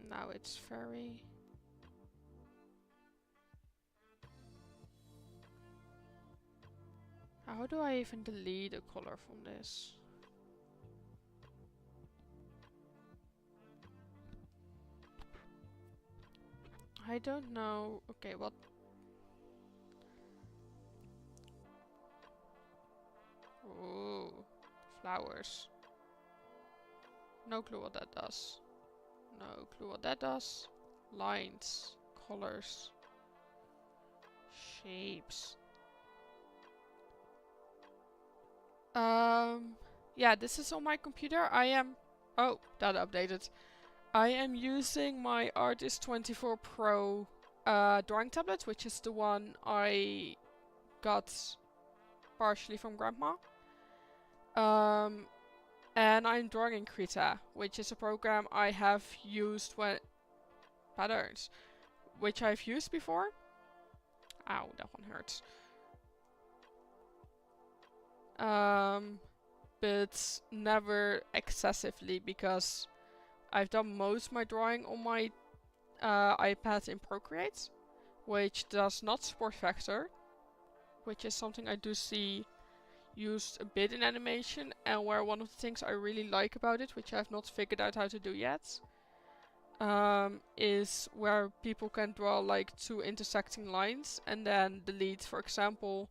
Now it's very... How do I even delete a color from this? I don't know. Okay, what? Ooh, flowers. No clue what that does. No clue what that does. Lines, colors, shapes. Yeah, this is on my computer. Oh, that updated. I am using my Artist 24 Pro drawing tablet, which is the one I got partially from Grandma. And I'm drawing in Krita, which is a program I have used when... Patterns. Which I've used before. Ow, that one hurts. But never excessively, because I've done most of my drawing on my iPad in Procreate, which does not support vector, which is something I do see used a bit in animation, and where one of the things I really like about it, which I have not figured out how to do yet, is where people can draw like two intersecting lines and then delete, for example,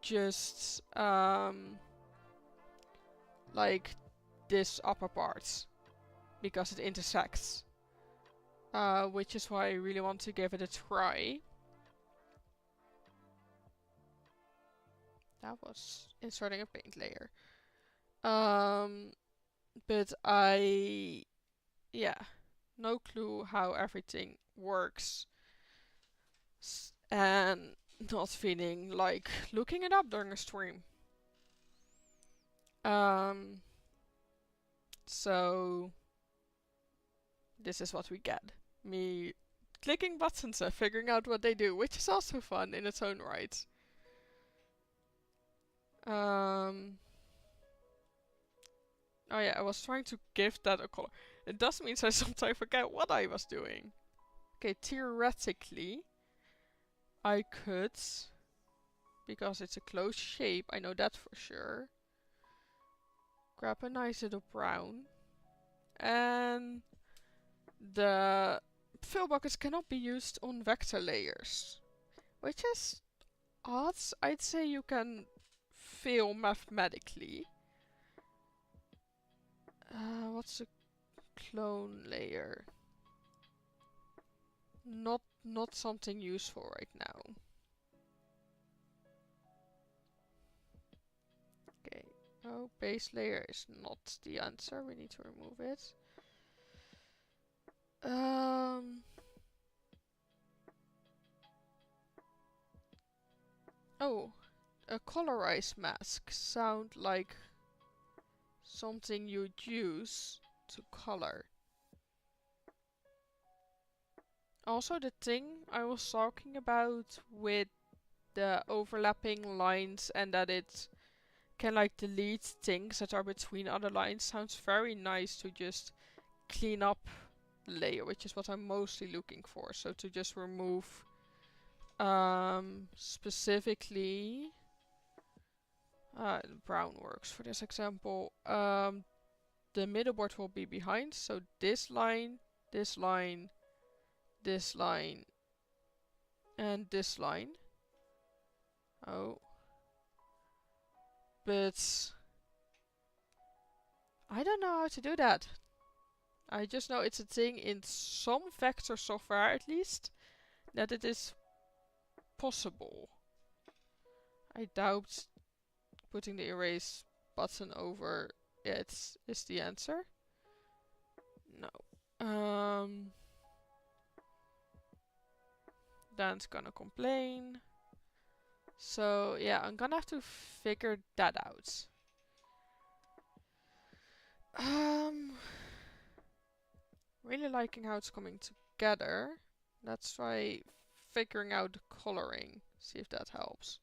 just like this upper part because it intersects, which is why I really want to give it a try. That was inserting a paint layer. But yeah. no clue how everything works, and not feeling like looking it up during a stream. So this is what we get. Me clicking buttons and figuring out what they do, which is also fun in its own right. Oh yeah, I was trying to give that a color. It does mean I sometimes forget what I was doing. Okay, theoretically, I could, because it's a closed shape, I know that for sure, grab a nice little brown. And the fill buckets cannot be used on vector layers, which is odd. I'd say you can fail mathematically. What's a clone layer? Not something useful right now. Okay. Oh, base layer is not the answer. We need to remove it. Oh, a colorized mask sound like something you'd use to color. Also, the thing I was talking about with the overlapping lines and that it can like delete things that are between other lines sounds very nice to just clean up the layer, which is what I'm mostly looking for. So to just remove specifically brown works for this example. The middle board will be behind, so this line, this line, this line, and this line. Oh. But I don't know how to do that. I just know it's a thing in some vector software at least that it is possible. I doubt putting the erase button over it is the answer. No. Dan's gonna complain. So yeah, I'm gonna have to figure that out. Really liking how it's coming together. Let's try figuring out the coloring. See if that helps.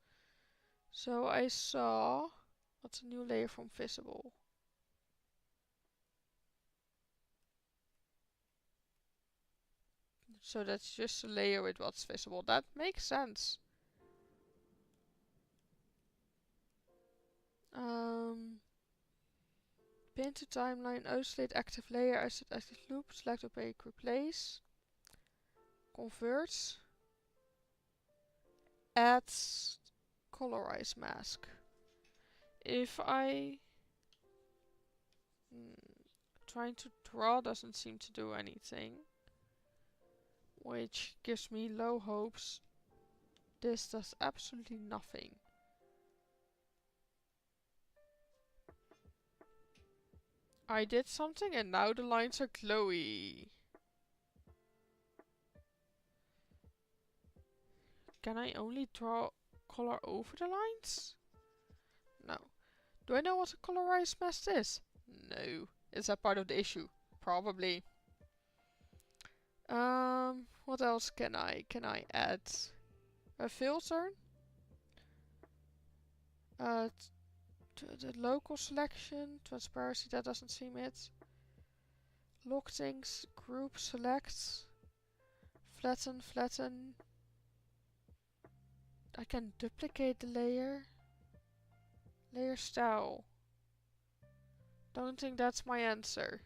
So I saw... What's a new layer from visible? So that's just a layer with what's visible. That makes sense. Pin to timeline, isolate active layer, isolate active loop, select opaque, replace. Convert. Add colorize mask. If I... trying to draw doesn't seem to do anything. Which gives me low hopes. This does absolutely nothing. I did something and now the lines are glowy. Can I only draw color over the lines? No. Do I know what a colorized mask is? No. Is that part of the issue? Probably. What else can I add? A filter? The local selection, transparency, that doesn't seem it. Lock things, group select, flatten, flatten. I can duplicate the layer. Layer style. Don't think that's my answer.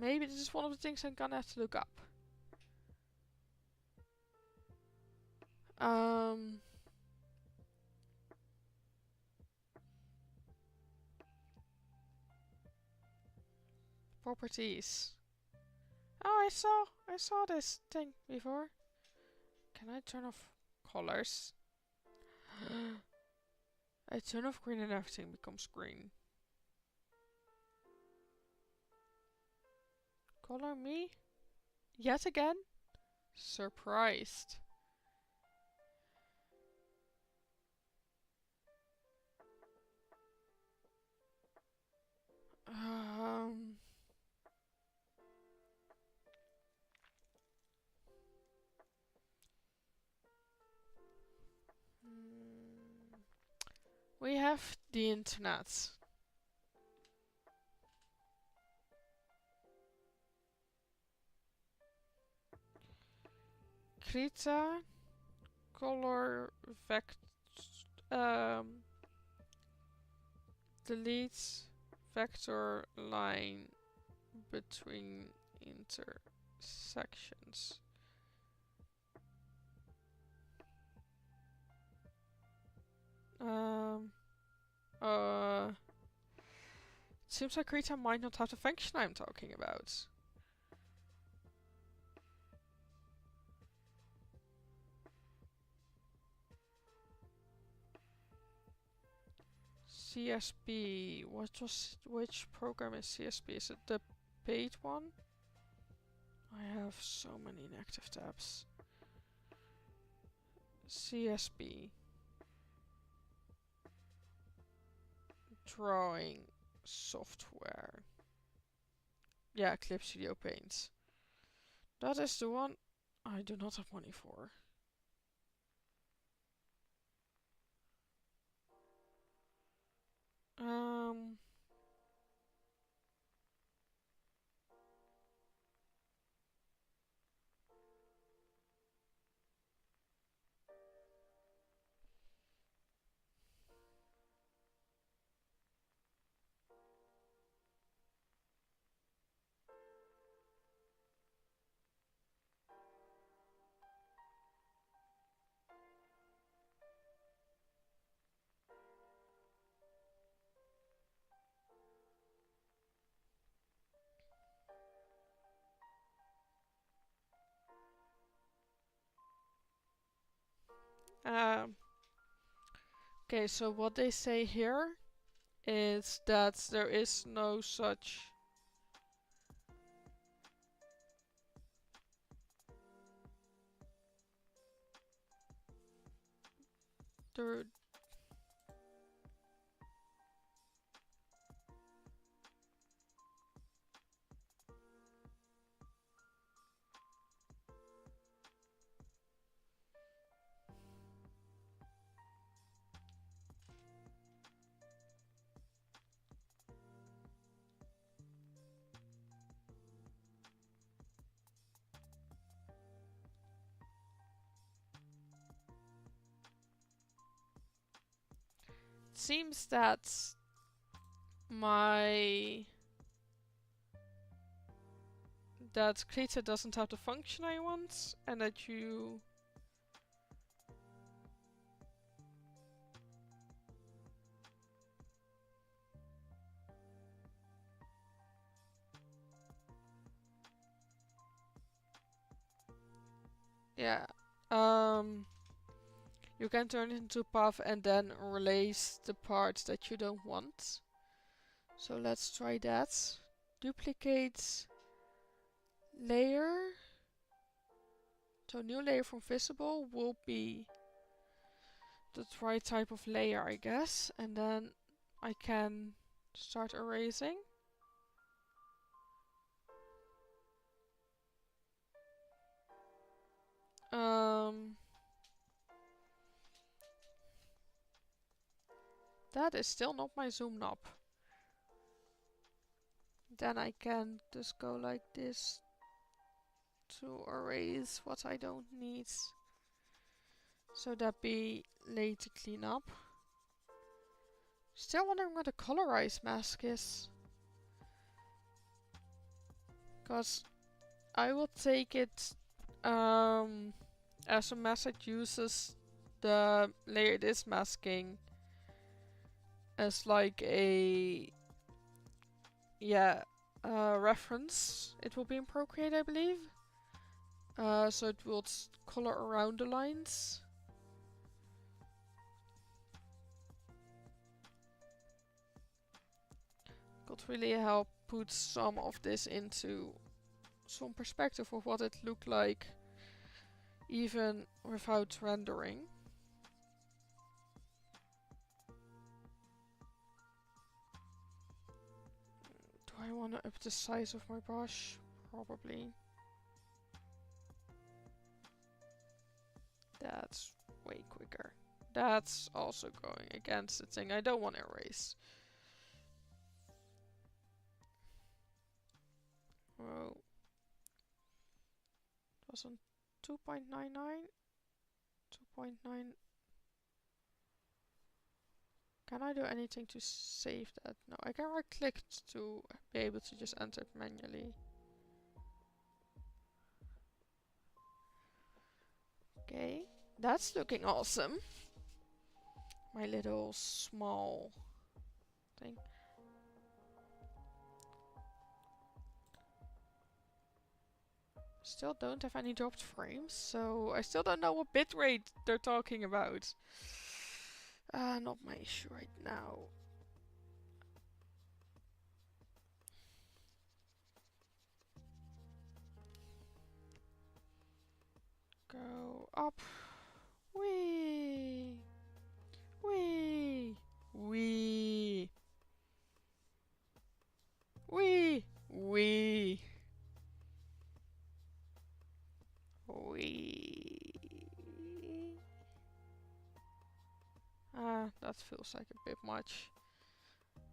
Maybe this is one of the things I'm gonna have to look up. Properties. Oh, I saw this thing before. Can I turn off colors? I turn off green and everything becomes green. Color me? Yet again? Surprised. Um... We have the internet. Krita, color vect, delete vector line between intersections. Seems like Krita might not have the function I'm talking about. CSP. Which program is CSP? Is it the paid one? I have so many inactive tabs. CSP. Drawing software. Yeah, Clip Studio Paint. That is the one I do not have money for. Okay, so what they say here is that there is no such there seems that that Krita doesn't have the function I want, and that you yeah you can turn it into a path and then release the parts that you don't want. So let's try that. Duplicate layer. So new layer from visible will be the right type of layer, I guess. And then I can start erasing. That is still not my zoom knob. Then I can just go like this to erase what I don't need. So that be later cleanup. Still wondering what a colorize mask is. Because I will take it as a mask that uses the layer it is masking as like a reference. It will be in Procreate, I believe. So it will color around the lines. Could really help put some of this into some perspective of what it looked like even without rendering. Do I want to up the size of my brush? Probably. That's way quicker. That's also going against the thing I don't want to erase. Oh. It was on 2.99? 2.9. Can I do anything to save that? No, I can right click to be able to just enter it manually. Okay, that's looking awesome. My little small thing. Still don't have any dropped frames, so I still don't know what bitrate they're talking about. Not my issue right now. Go up. Wee. Wee. Wee. Wee. Wee. Wee. That feels like a bit much.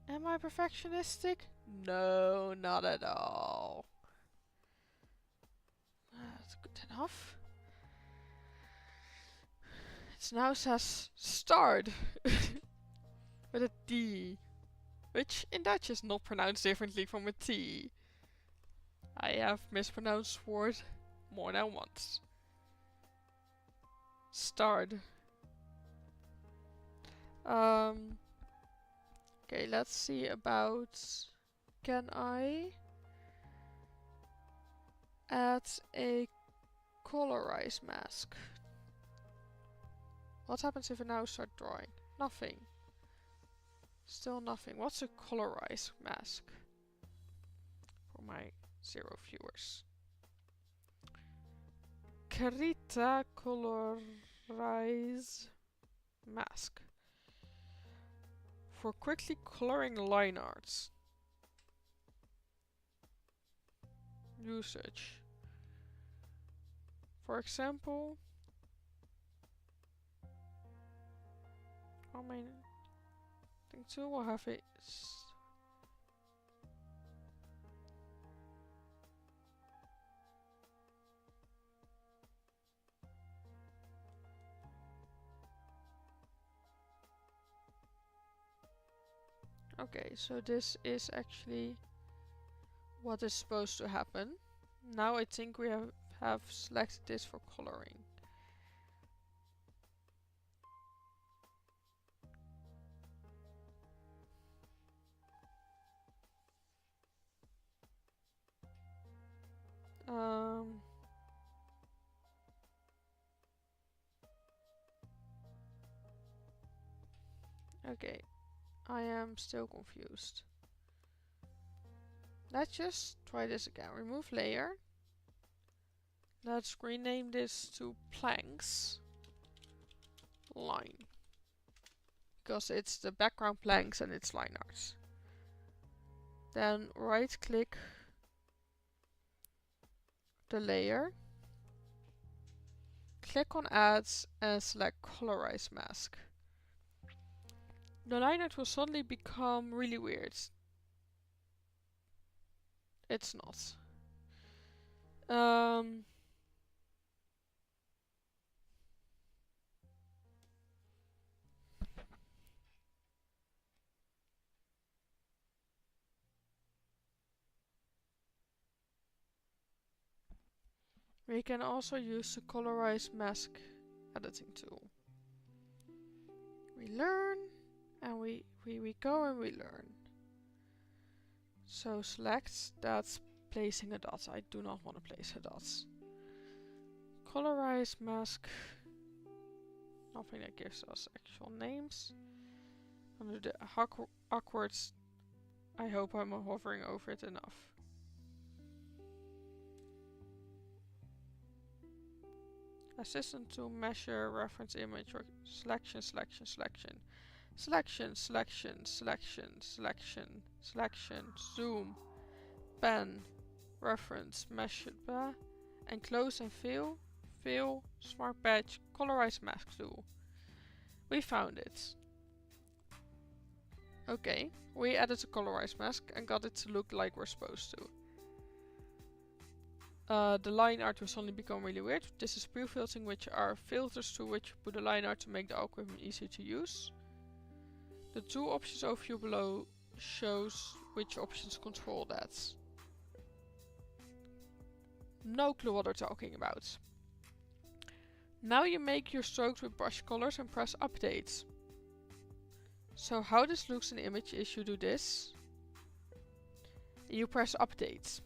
Am I perfectionistic? No, not at all. That's good enough. It now says start with a D, which in Dutch is not pronounced differently from a T. I have mispronounced word more than once. Start. Okay, let's see about... Can I add a colorize mask? What happens if I now start drawing? Nothing. Still nothing. What's a colorize mask? For my 0 viewers. Krita colorize mask. For quickly coloring line arts. Usage. For example, I think too will have a okay, so this is actually what is supposed to happen. Now I think we have selected this for coloring. Okay, I am still confused. Let's just try this again. Remove layer. Let's rename this to planks line. Because it's the background planks and it's line arts. Then right click the layer. Click on ads and select colorize mask. The line art will suddenly become really weird. It's not. We can also use the colorize mask editing tool. We learn and we go and we learn. So select, that's placing a dot. I do not want to place a dot. Colorize mask. Nothing that gives us actual names. Under the awkward, I hope I'm hovering over it enough. Assistant to measure reference image or selection, selection, selection. Selection, selection, selection, selection, selection, zoom, pen, reference, measure, enclose and fill, fill, smart patch, colorize mask tool. We found it. Okay, we added a colorize mask and got it to look like we're supposed to. The line art will suddenly become really weird. This is pre-filtering, which are filters through which you put the line art to make the algorithm easier to use. The tool options overview below shows which options control that. No clue what they're talking about. Now you make your strokes with brush colors and press update. So how this looks in the image is you do this. You press update.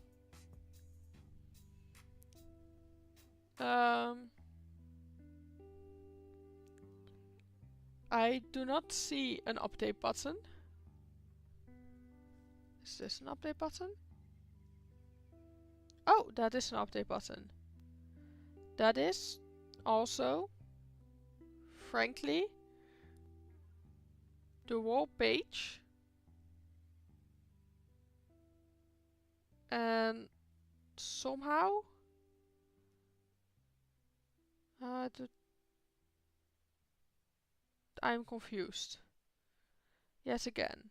I do not see an update button. Is this an update button? Oh, that is an update button. That is also, frankly, the whole page. And somehow I'm confused. Yet again.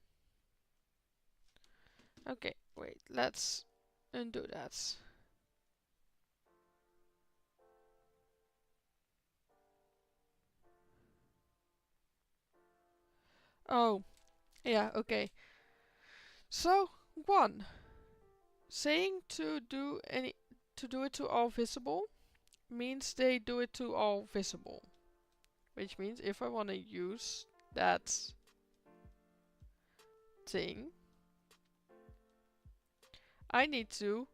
Okay, wait, let's undo that. Oh, yeah, okay. So, 1. Saying to do it to all visible means they do it to all visible. Which means if I want to use that thing, I need to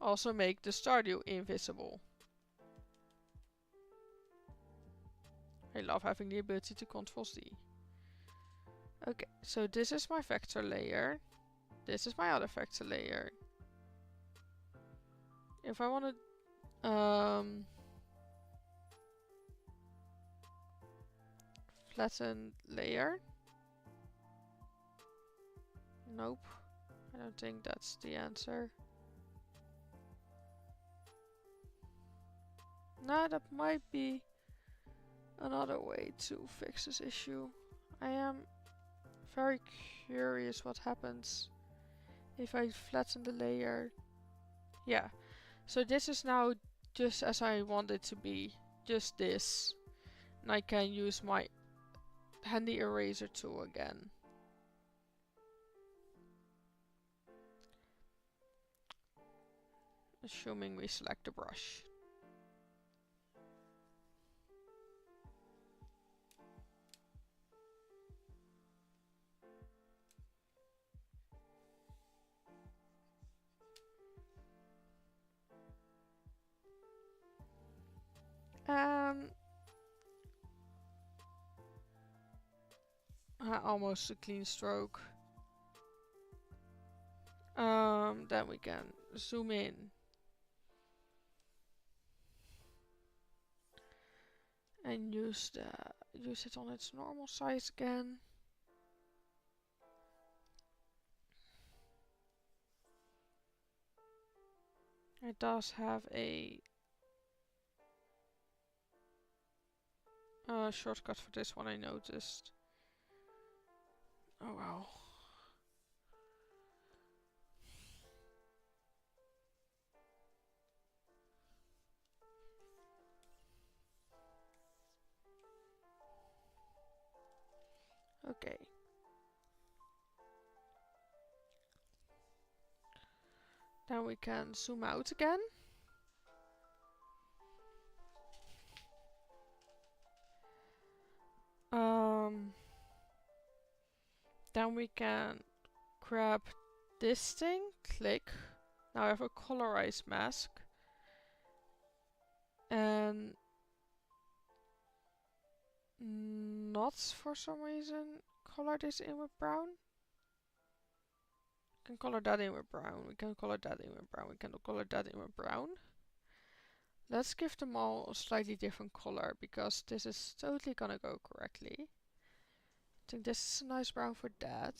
also make the Stardew invisible. I love having the ability to Ctrl Z. Okay, so this is my vector layer. This is my other vector layer. If I want to flatten layer. Nope. I don't think that's the answer. Nah, that might be another way to fix this issue. I am very curious what happens if I flatten the layer. Yeah, so this is now just as I want it to be, just this. And I can use my handy eraser tool again. Assuming we select the brush. Almost a clean stroke. Then we can zoom in. And use it on its normal size again. It does have a shortcut for this one, I noticed. Oh well. Okay. Then we can zoom out again. Then we can grab this thing, click. Now I have a colorize mask. And not for some reason color this in with brown. We can color that in with brown. We can color that in with brown. We can color that in with brown. Let's give them all a slightly different color because this is totally gonna go correctly. I think this is a nice brown for that.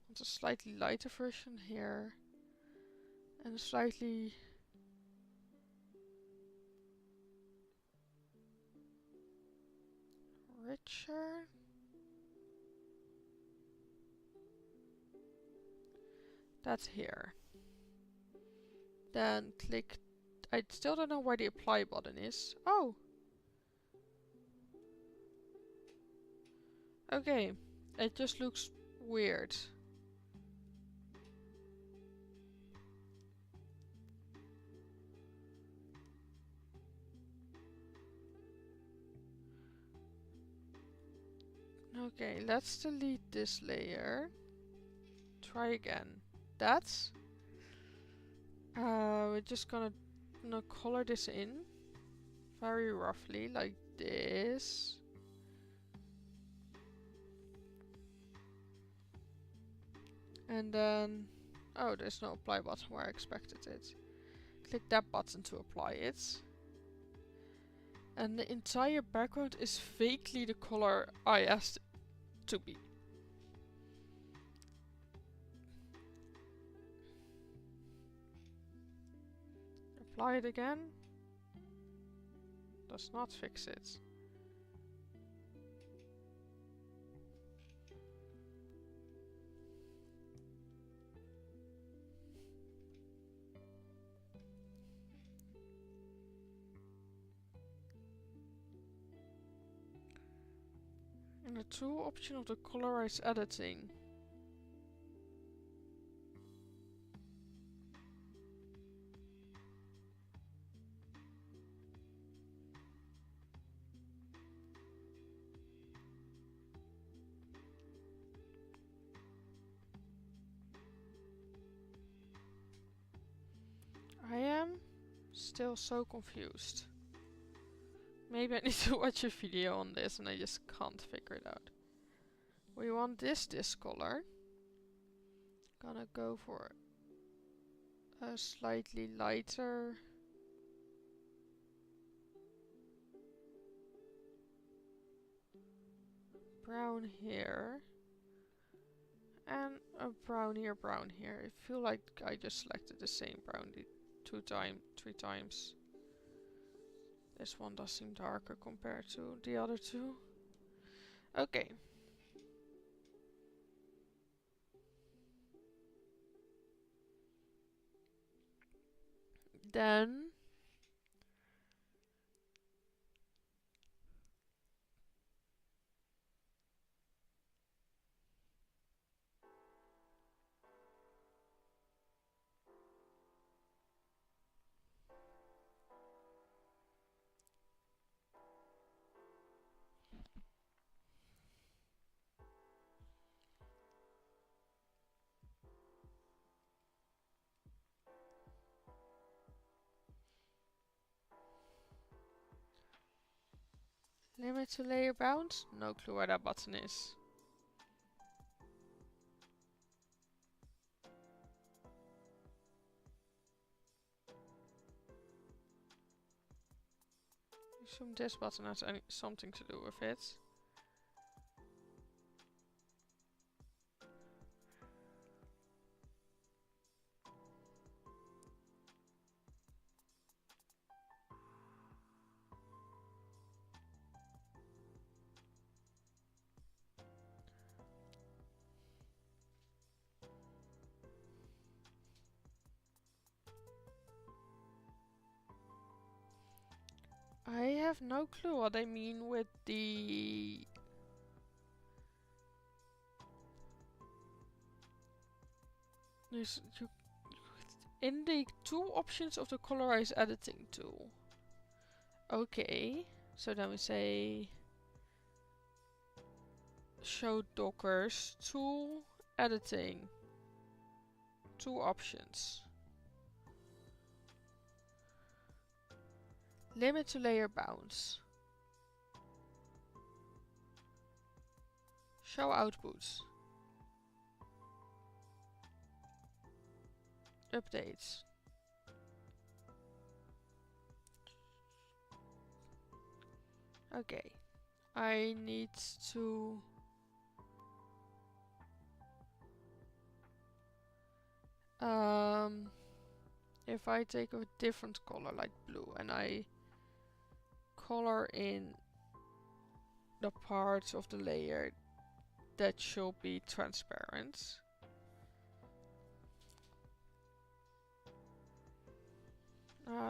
Want a slightly lighter version here. And a slightly richer. That's here. Then click. I still don't know where the apply button is. Oh! Okay. It just looks weird. Okay, let's delete this layer. Try again. That's. We're just gonna color this in very roughly, like this. And then, oh, there's no apply button where I expected it. Click that button to apply it. And the entire background is vaguely the color I asked it to be. Apply it again. Does not fix it. In the tool option of the colorize editing. I am still so confused. Maybe I need to watch a video on this and I just can't figure it out. We want this color. Gonna go for a slightly lighter brown here. And a brown here, brown here. I feel like I just selected the same brown 3 times. This one does seem darker compared to the other two. Okay. Then limit to layer bound? No clue where that button is. Assume this button has something to do with it. I have no clue what I mean with the... in the tool options of the colorize editing tool. Okay, so then we say show dockers, tool, editing, tool options. Limit to layer bounds. Show outputs. Updates. Okay. I need to... if I take a different color like blue and I color in the parts of the layer that should be transparent.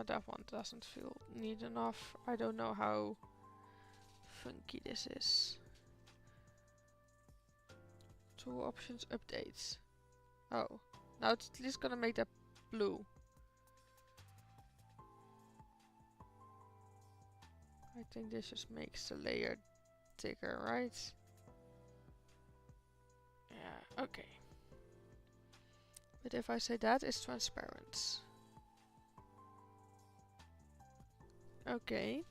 That one doesn't feel neat enough. I don't know how funky this is. Tool options updates. Oh, now it's at least gonna make that blue. I think this just makes the layer thicker, right? Yeah, okay. But if I say that is transparent. Okay.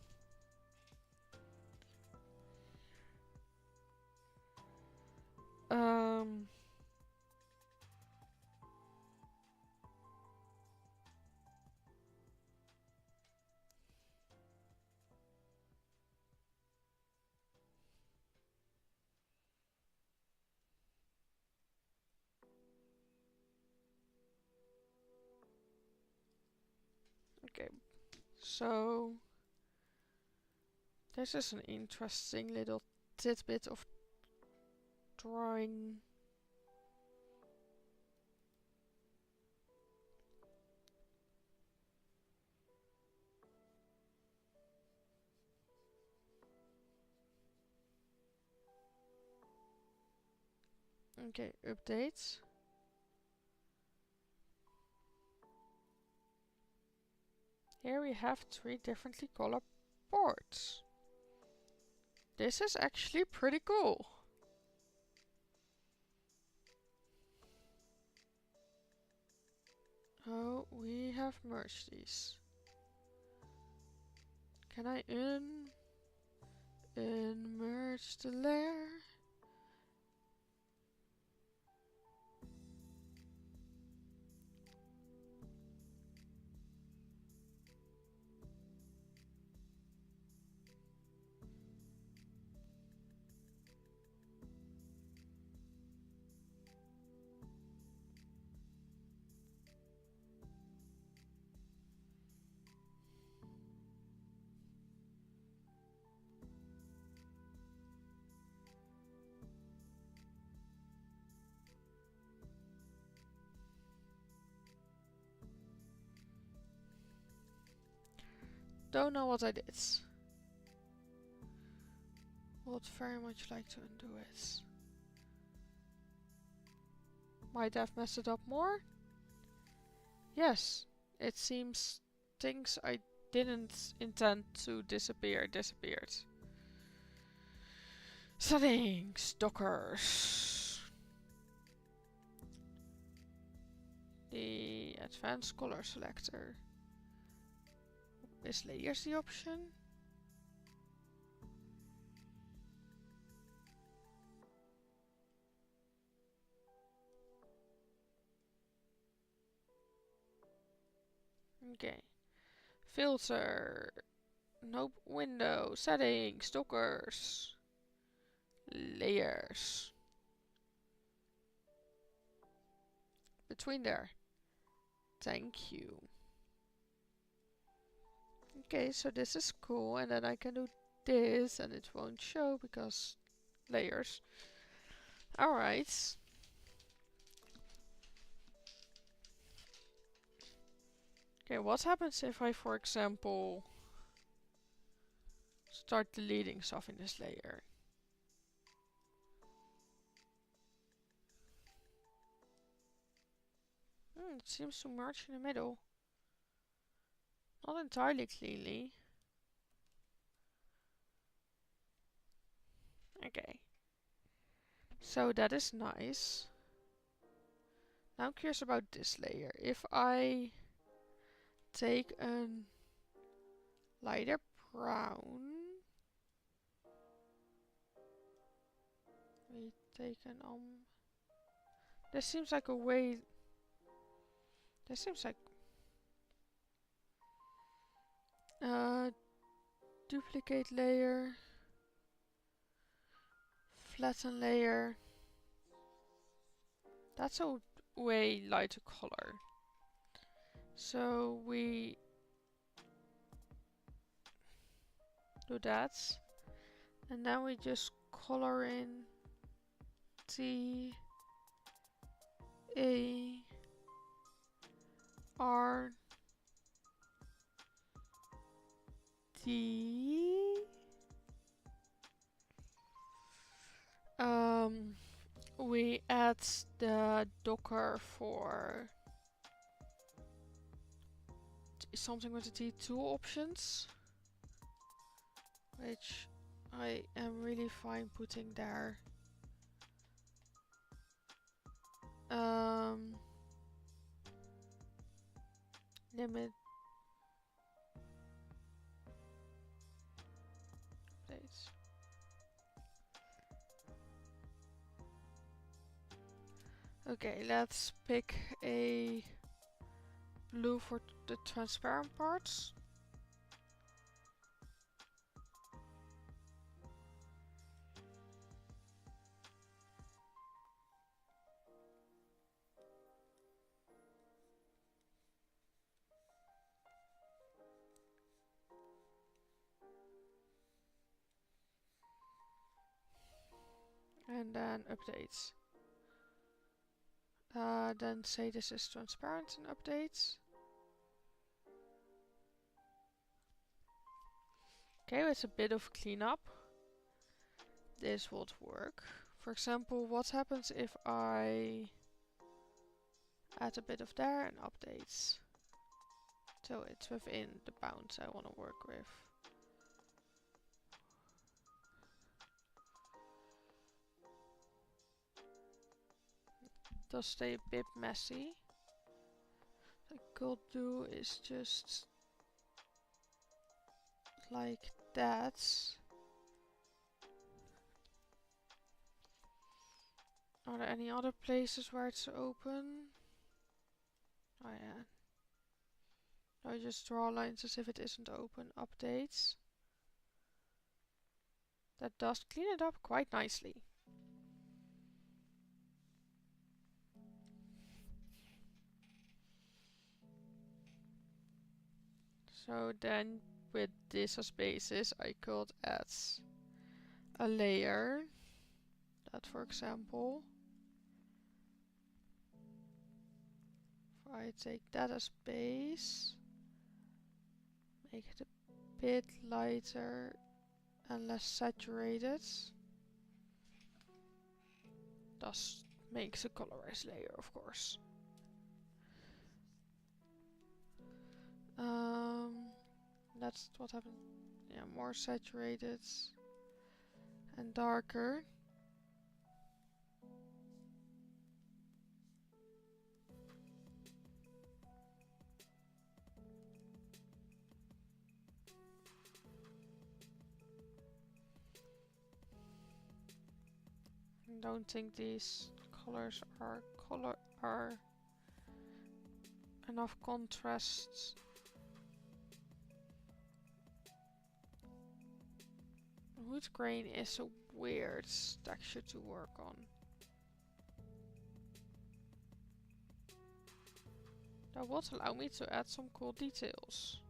Okay. So this is an interesting little tidbit of drawing. Okay, updates. Here we have 3 differently colored boards. This is actually pretty cool. Oh, we have merged these. Can I unmerge the layer? Don't know what I did. Would very much like to undo it. Might have messed it up more? Yes, it seems things I didn't intend to disappear disappeared. Settings, Dockers. The advanced color selector. Is layers the option? Okay. Filter. Nope. Window. Settings. Dockers. Layers. Between there. Thank you. Okay, so this is cool, and then I can do this, and it won't show because layers. Alright. Okay, what happens if I, for example, start deleting stuff in this layer? It seems to merge in the middle. Not entirely cleanly. Okay. So that is nice. Now I'm curious about this layer. If I take a lighter brown, we take an this seems like a way. This seems like duplicate layer, flatten layer. That's a way lighter color. So we do that. And then we just color in T A R D. We add the Docker for something with the T2 options, which I am really fine putting there. Limit updates. Okay, let's pick a blue for the transparent parts. And then updates. Then say this is transparent in updates. Okay, with a bit of cleanup, this would work. For example, what happens if I add a bit of there and updates? So it's within the bounds I want to work with. Does stay a bit messy. What I could do is just like that. Are there any other places where it's open? Oh yeah. I just draw lines as if it isn't open. Updates. That does clean it up quite nicely. So then with this as basis, I could add a layer. That, for example, if I take that as base, make it a bit lighter and less saturated. Thus makes a colorized layer, of course. That's what happened. Yeah, more saturated and darker. I don't think these colors are enough contrasts. Wood grain is a weird texture to work on. That would allow me to add some cool details.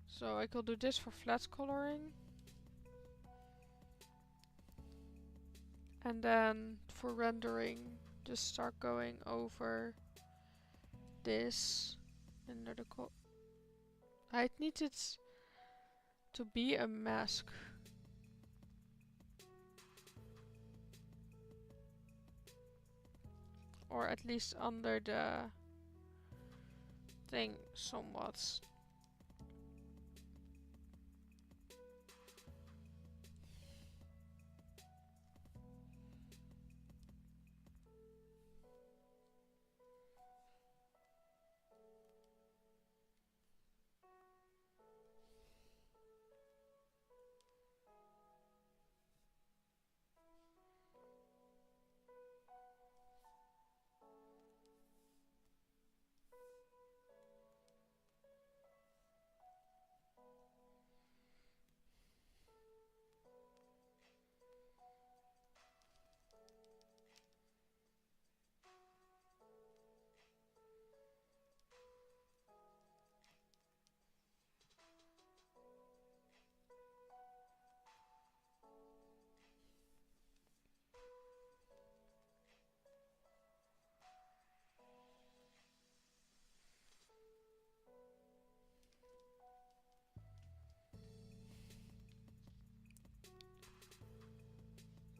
So I could do this for flat coloring. And then for rendering, just start going over this under the I need it to be a mask. Or at least under the thing somewhat.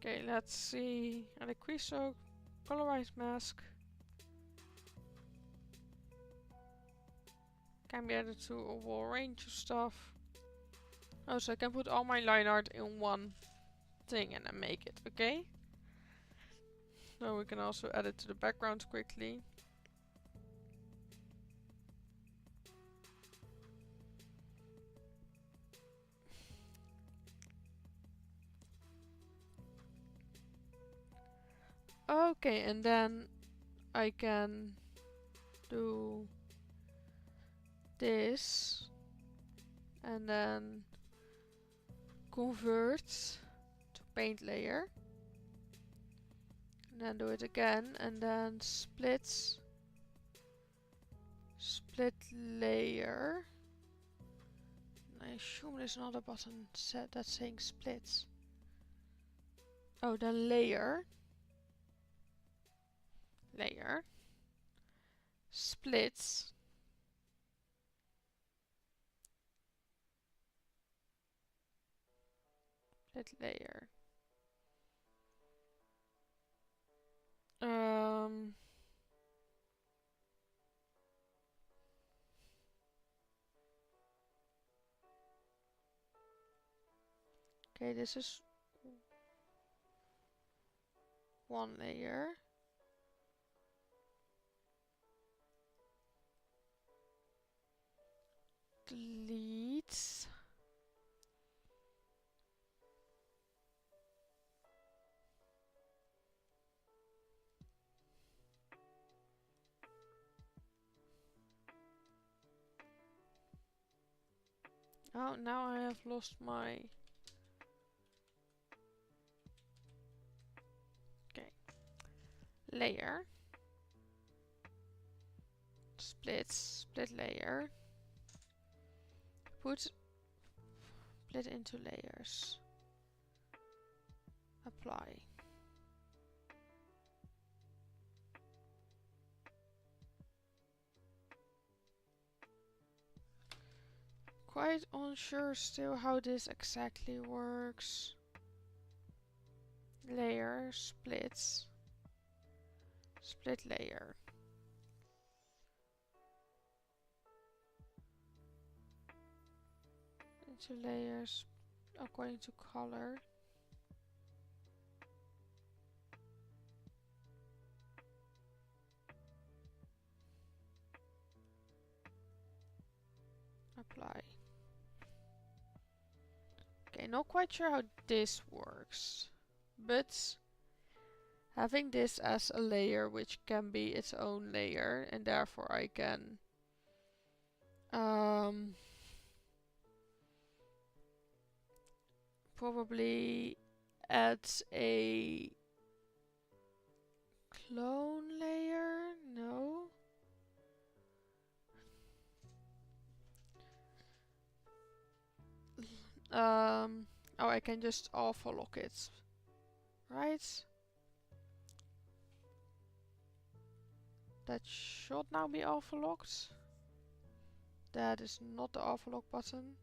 Okay, let's see. And a creosote colorized mask can be added to a whole range of stuff. Oh, so I can put all my line art in one thing and then make it, okay? So we can also add it to the background quickly. Okay, and then I can do this and then convert to paint layer. And then do it again and then split layer. I assume there's another button set that's saying split. Oh, then layer. Layer. Split. Split layer. Okay, this is one layer. Delete. Oh, now I have lost my... Okay. Layer. Split layer. Put split into layers. Apply. Quite unsure still how this exactly works. Layer, split layer. Into layers according to color. Apply. Okay, not quite sure how this works, but having this as a layer which can be its own layer, and therefore I can probably add a clone layer? No. Oh, I can just alpha lock it, right? That should now be alpha locked. That is not the alpha lock button.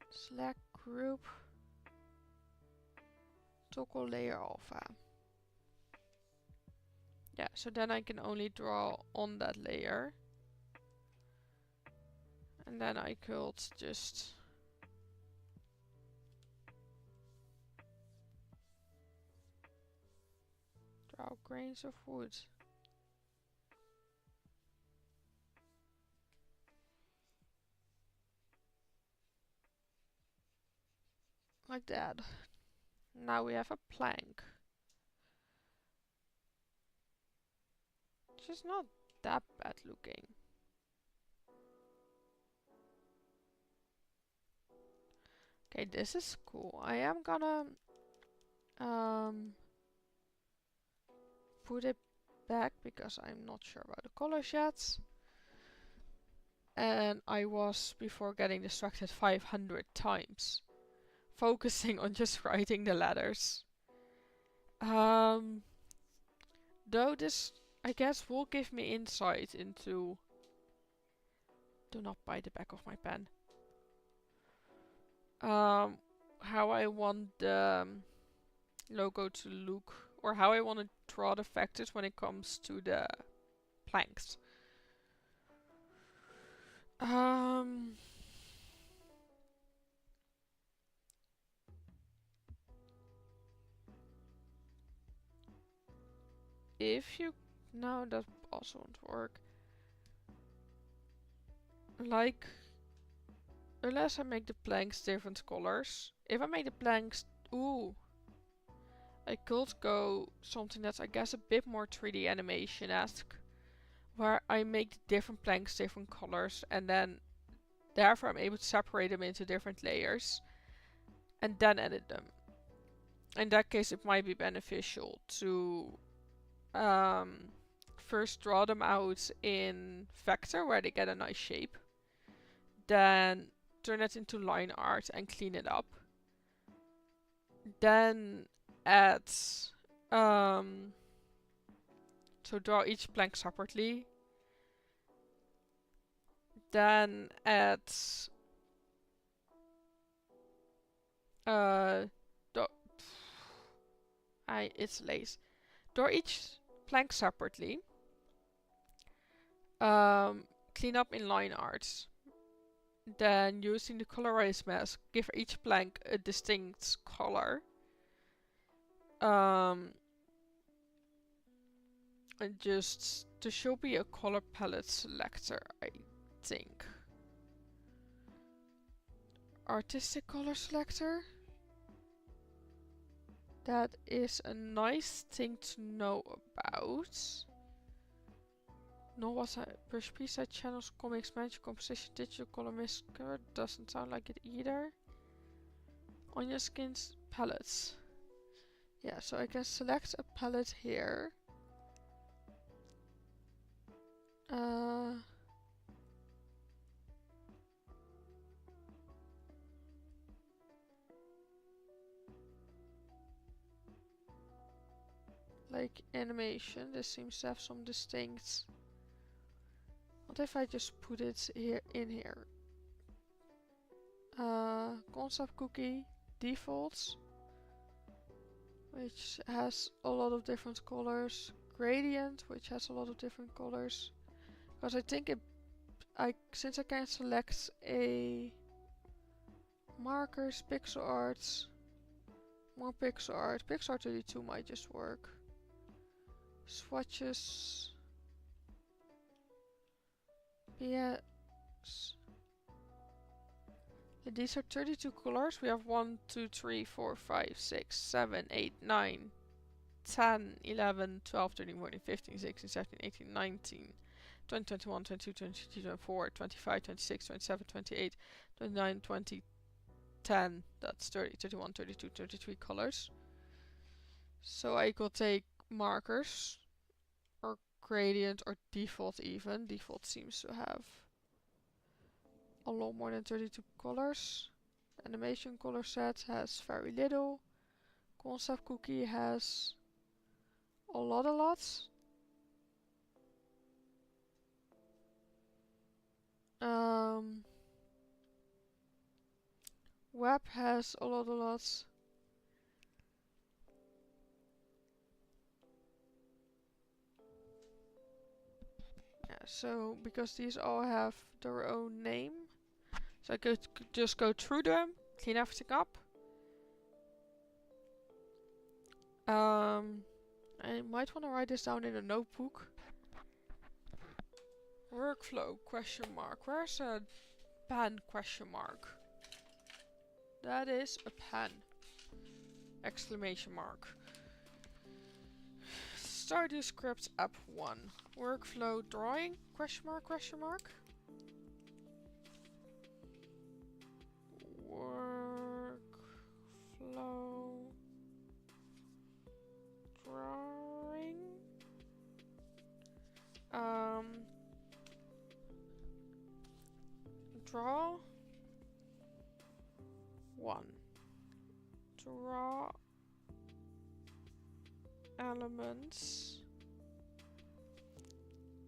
Select group. Toggle layer alpha. Yeah, so then I can only draw on that layer. And then I could just draw grains of wood. Like that. Now we have a plank. Which is not that bad looking. Okay, this is cool. I am gonna put it back because I'm not sure about the colors yet. And I was, before getting distracted 500 times, focusing on just writing the letters. Though this, I guess, will give me insight into Do not bite the back of my pen. How I want the logo to look, or how I want to draw the factors when it comes to the planks. If you... No, that also won't work. Like, unless I make the planks different colors. If I make the planks... Ooh. I could go something that's, I guess, a bit more 3D animation-esque. Where I make the different planks different colors, and then therefore I'm able to separate them into different layers. And then edit them. In that case, it might be beneficial to first draw them out in vector where they get a nice shape. Then turn it into line art and clean it up. Then add so draw each plank separately. Then add it's lace. Draw each plank separately. Clean up in line art. Then using the colorize mask, give each plank a distinct color. And just there should be a color palette selector, I think. Artistic color selector. That is a nice thing to know about. No, what's a brush preset channels, comics, magic composition, digital color masker. Doesn't sound like it either. On your skins, palettes. Yeah, so I can select a palette here. Like animation, this seems to have some distinct. What if I just put it here in here? Concept cookie defaults, which has a lot of different colors. Gradient, which has a lot of different colors. Because I think since I can select a markers, pixel arts, more pixel art. Pixel art 32 might just work. Swatches. Yes. These are 32 colors. We have 1, 2, 3, 4, 5, 6, 7, 8, 9, 10, 11, 12, 13, 14, 15, 16, 17, 18, 19, 20, 21, 22, 23, 24, 25, 26, 27, 28, 29, 20, 10. That's 30, 31, 32, 33 colors. So I could take markers or gradient or default even. Default seems to have a lot more than 32 colors. Animation color set has very little. Concept cookie has a lot. Web has a lot. Yeah, so because these all have their own name, so I could just go through them, clean everything up. I might want to write this down in a notebook. Workflow question mark. Where's a pen question mark? That is a pen. Exclamation mark. Stardew script app 1. Workflow drawing question mark question mark. Workflow drawing. Draw 1. Draw elements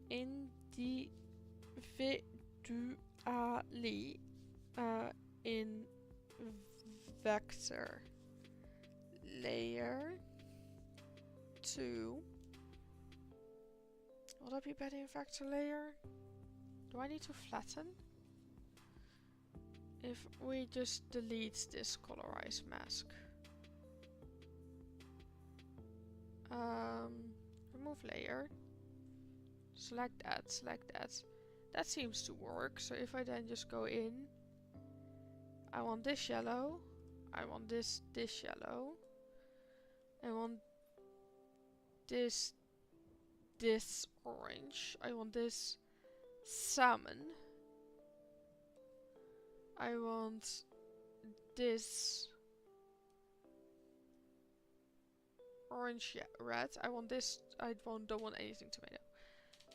individually in vector layer 2. Will that be better in vector layer? Do I need to flatten? If we just delete this colorize mask. Remove layer. Select that, select that. That seems to work. So if I then just go in, I want this yellow. I want this yellow. I want this orange. I want this salmon. I want this orange, yeah, red. I want this. I don't want anything tomato.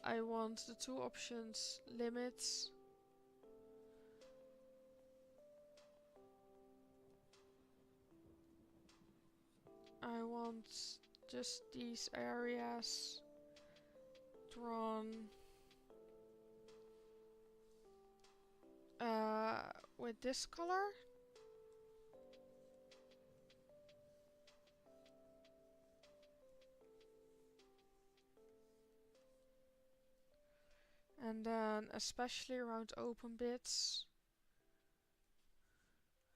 I want the two options limits. I want just these areas drawn with this color. And then especially around open bits.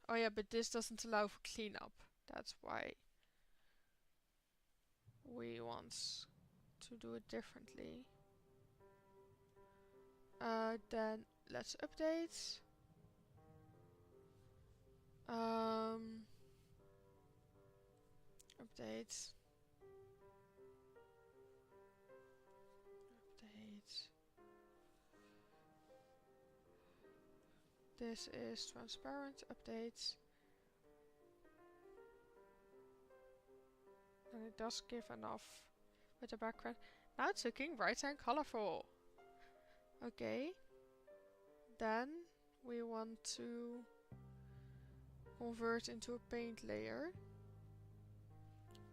Oh yeah, but this doesn't allow for cleanup. That's why we want to do it differently. Then let's update. Update. Update. This is transparent. Update. And it does give enough with the background. Now it's looking bright and colorful. Okay. Then we want to convert into a paint layer.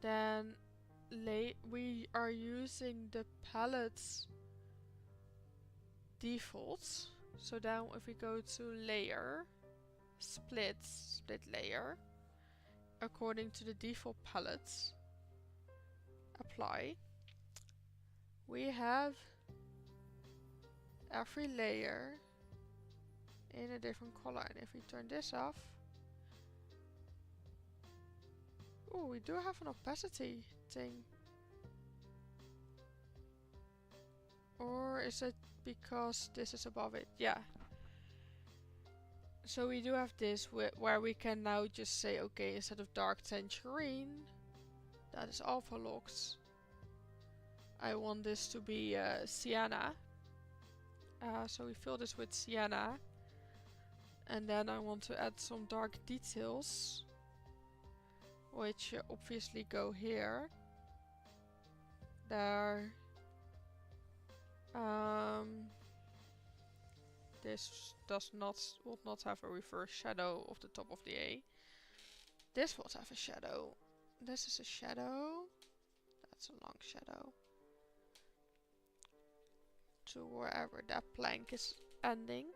Then we are using the palettes defaults. So then if we go to layer, split layer, according to the default palettes, apply, we have every layer in a different color. And if we turn this off, oh, we do have an opacity thing. Or is it because this is above it? Yeah. So we do have this where we can now just say, okay, instead of dark tangerine, that is alpha locked. I want this to be sienna. So we fill this with sienna. And then I want to add some dark details, which obviously go here. There. This will not have a reverse shadow of the top of the A. This will have a shadow. This is a shadow. That's a long shadow. To wherever that plank is ending.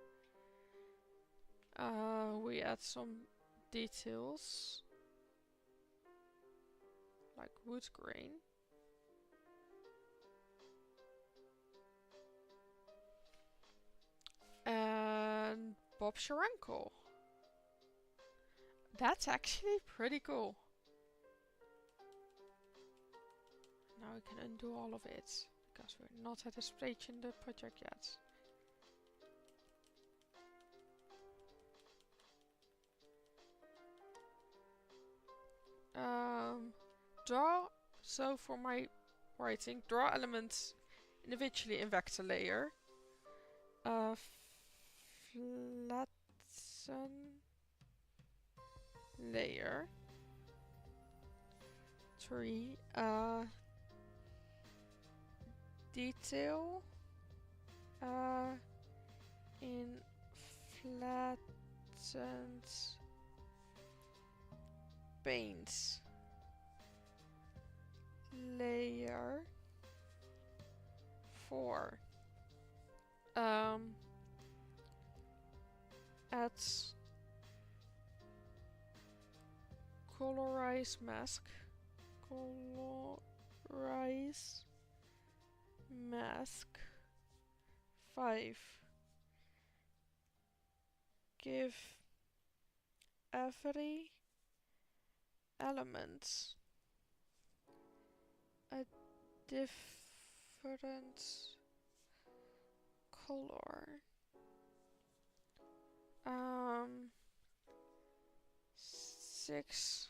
We add some details. Like wood grain. And Bob's your uncle. That's actually pretty cool. Now we can undo all of it, because we're not at a stage in the project yet. Draw, so for my writing, draw elements individually in vector layer. Flatten layer 3. Detail in flattened paints layer 4. add colorize mask. Colorize mask 5. Give every element a different color. 6.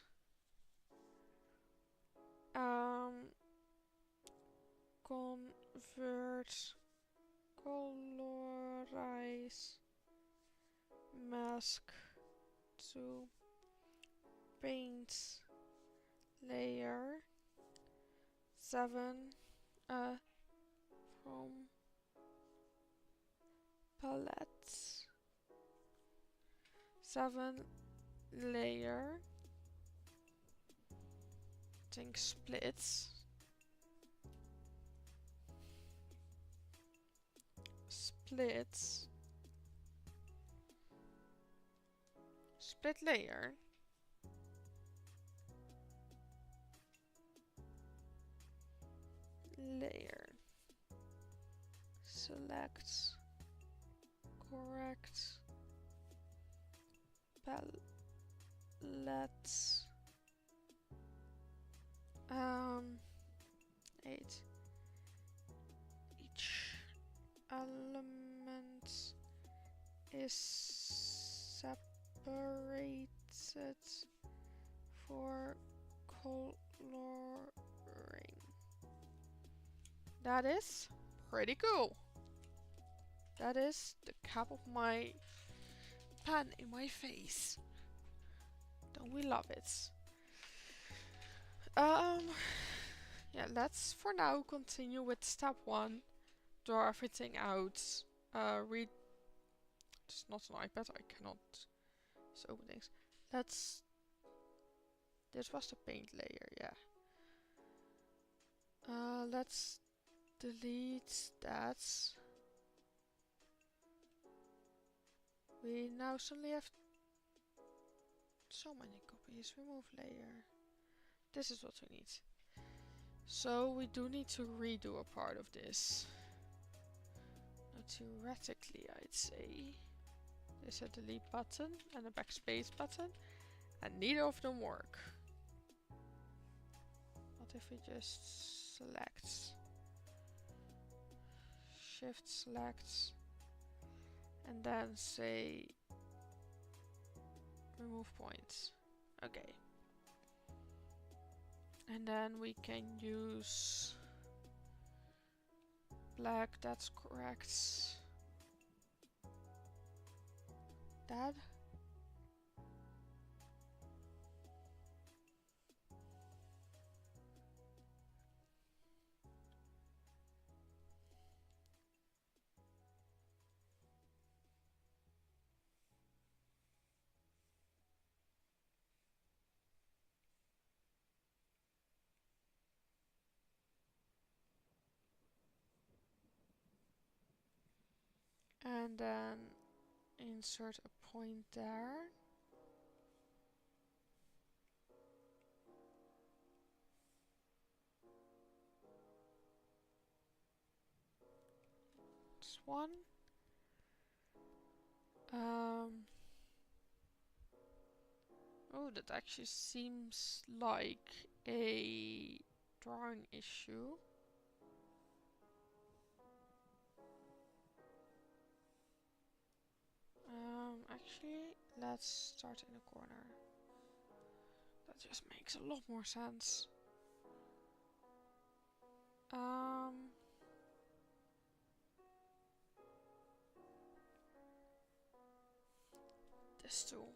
Convert colorize mask to paint layer 7 from palette 7 layer think splits split layer select correct palette 8 each element is separated for coloring. That is pretty cool. That is the cap of my pen in my face. Don't we love it? Yeah, let's for now continue with step 1. Draw everything out. Read. It's not an iPad, I cannot just open things. This was the paint layer, yeah. Let's delete that. We now suddenly have so many copies. Remove layer. This is what we need. So we do need to redo a part of this. Now, theoretically, I'd say there's a delete button and a backspace button, and neither of them work. What if we just select, shift select, and then say remove points. Okay. And then we can use black, that's correct. That. And then insert a point there. This one. Oh, that actually seems like a drawing issue. Actually, let's start in the corner. That just makes a lot more sense. This tool.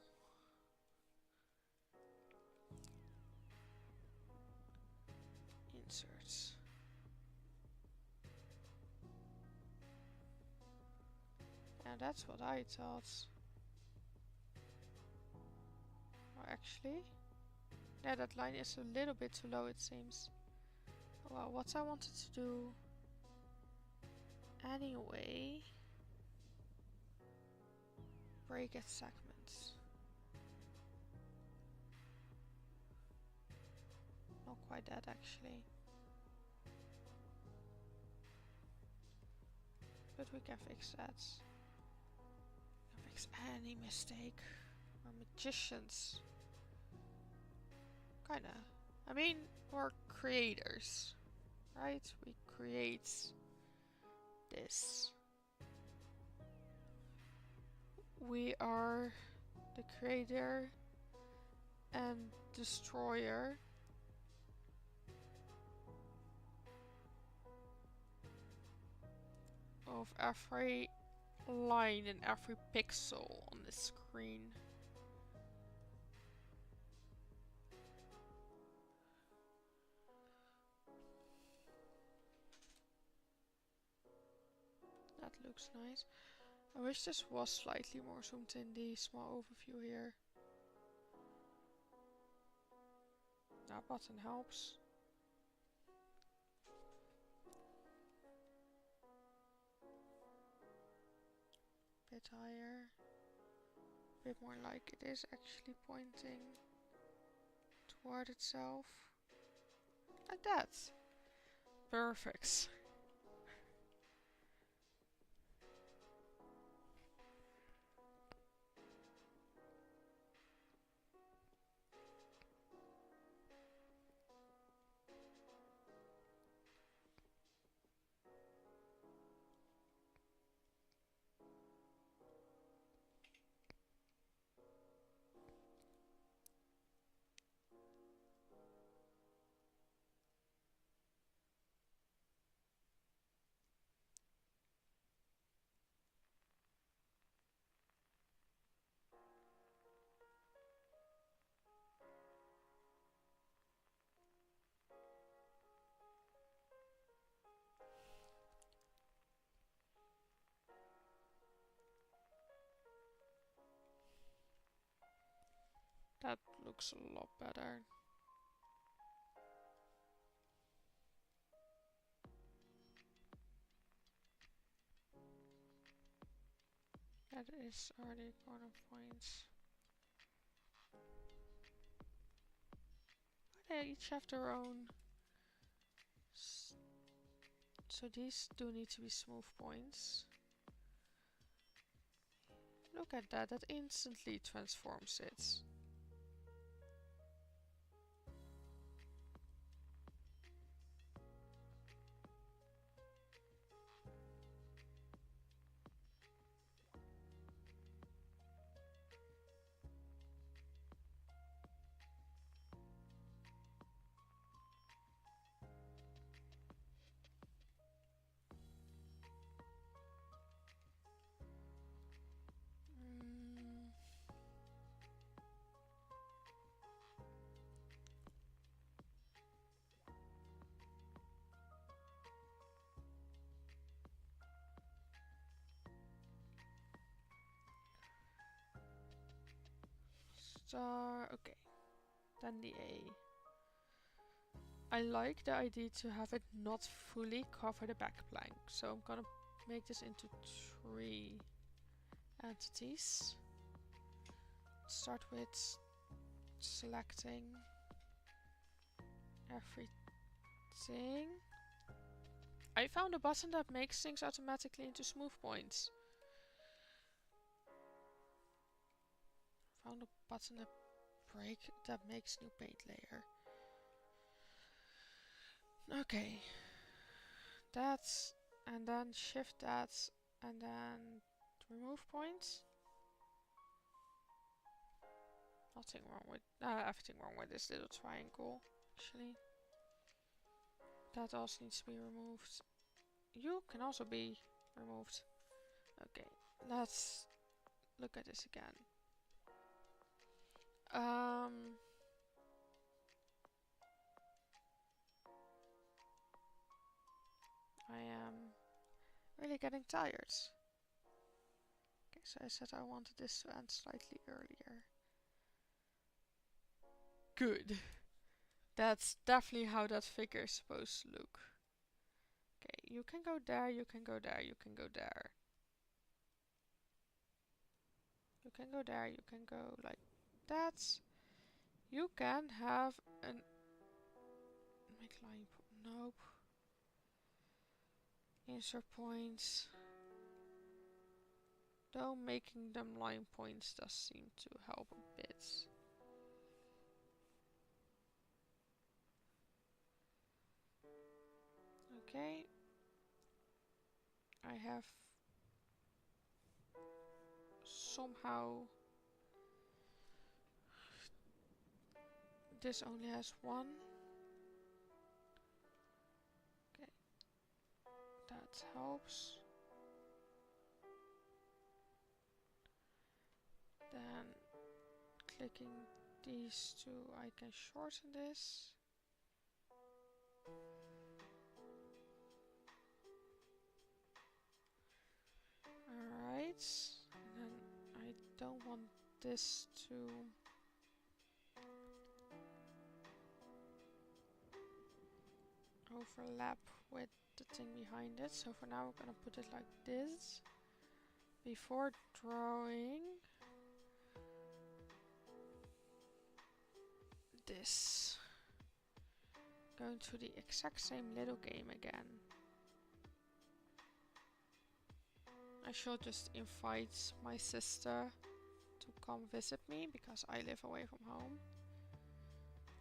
Insert. Yeah, that's what I thought. Oh, actually, yeah, that line is a little bit too low, it seems. Well, what I wanted to do anyway, break its segments. Not quite that actually. But we can fix that. We can fix any mistake. We're magicians. Kinda. I mean, we're creators. Right? We create this. We are the creator and destroyer of every line and every pixel on the screen. That looks nice. I wish this was slightly more zoomed in, the small overview here. That button helps. Bit higher. Bit more like it is actually pointing toward itself. Like that. Perfect. That looks a lot better. That is already corner points. They each have their own. So these do need to be smooth points. Look at that, that instantly transforms it. Star, okay. Then the A. I like the idea to have it not fully cover the back plank, so I'm gonna make this into 3 entities. Start with selecting everything. I found a button that makes things automatically into smooth points. Found a button that makes new paint layer. Okay. That's, and then shift that, and then remove points. Nothing wrong with, everything wrong with this little triangle, actually. That also needs to be removed. You can also be removed. Okay, let's look at this again. I am really getting tired. Okay, so I said I wanted this to end slightly earlier. Good. That's definitely how that figure is supposed to look. Okay, you can go there, you can go there, you can go there. You can go there, you can go like that. You can have an make line nope. Insert points. Though making them line points does seem to help a bit. Okay. I have somehow this only has one. Okay. That helps. Then clicking these two I can shorten this. Alright, and then I don't want this to overlap with the thing behind it, so for now we're gonna put it like this. Before drawing this, going to the exact same little game again. I should just invite my sister to come visit me because I live away from home.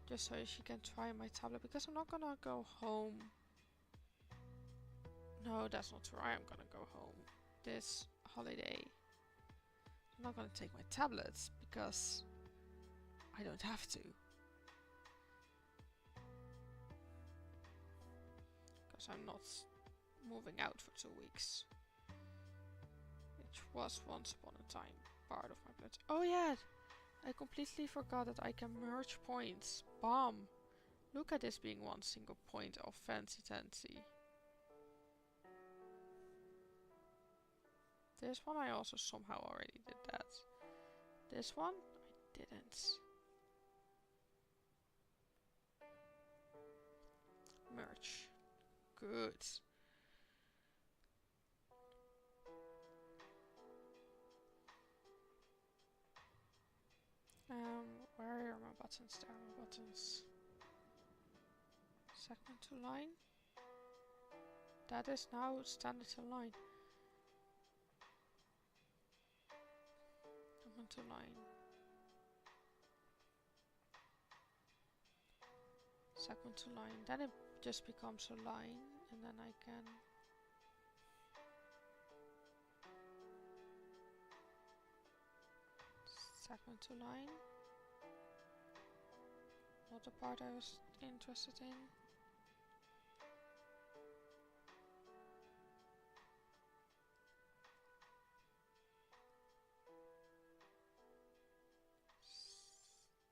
Just so she can try my tablet because I'm not gonna go home. No, that's not true. I am gonna go home this holiday. I'm not gonna take my tablets because I don't have to. Because I'm not moving out for 2 weeks. Which was once upon a time part of my plan. Oh yeah! I completely forgot that I can merge points. Bam! Look at this being one single point of fancy-tancy. This one I also somehow already did that. This one I didn't. Merge. Good. Where are my buttons? There are my buttons. Segment to line. That is now standard to line. Segment to line. Segment to line. Then it just becomes a line, and then I can segment to line. Not the part I was interested in.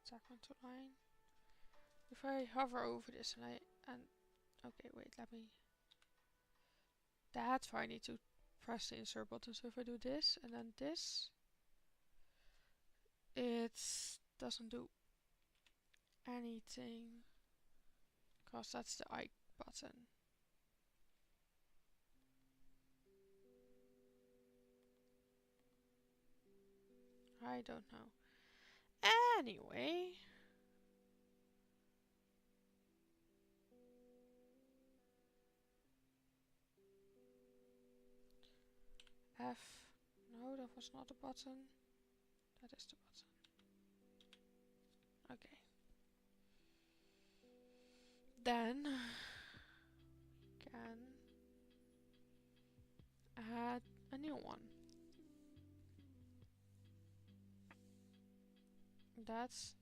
Segment to line. If I hover over this and okay, wait, let me. That's why I need to press the insert button. So if I do this and then this, it doesn't do anything because that's the I button. I don't know. Anyway. F. No, that was not a button. That is the button. Okay. Then can add a new one. That's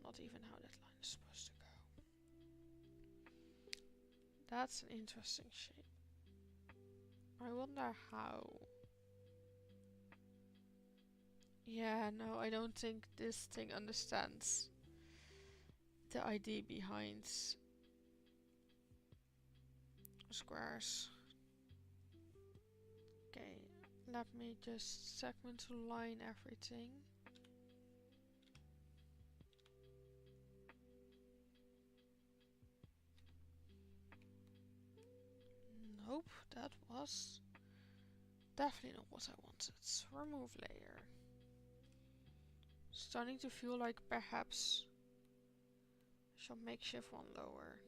not even how that line is supposed to go. That's an interesting shape. I wonder how. Yeah, no, I don't think this thing understands the idea behind squares. Okay, let me just segment to line everything. Nope, that was definitely not what I wanted. Remove layer. Starting to feel like perhaps I shall make shift one lower.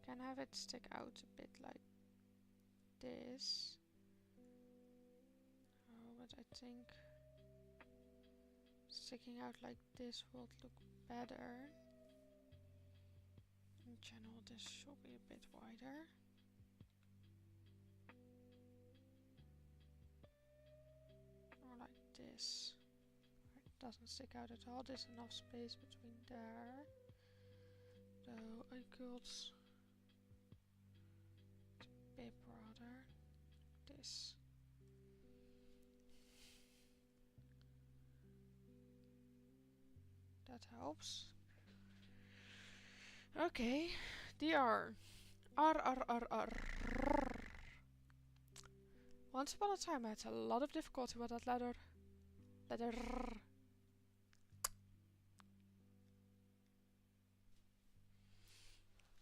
Can have it stick out a bit like this. Oh, but I think sticking out like this will look better. In general, this should be a bit wider. Or like this. It doesn't stick out at all. There's enough space between there. Though I could bit broader. This. That helps. Okay, DR. R. Once upon a time I had a lot of difficulty with that letter. Letter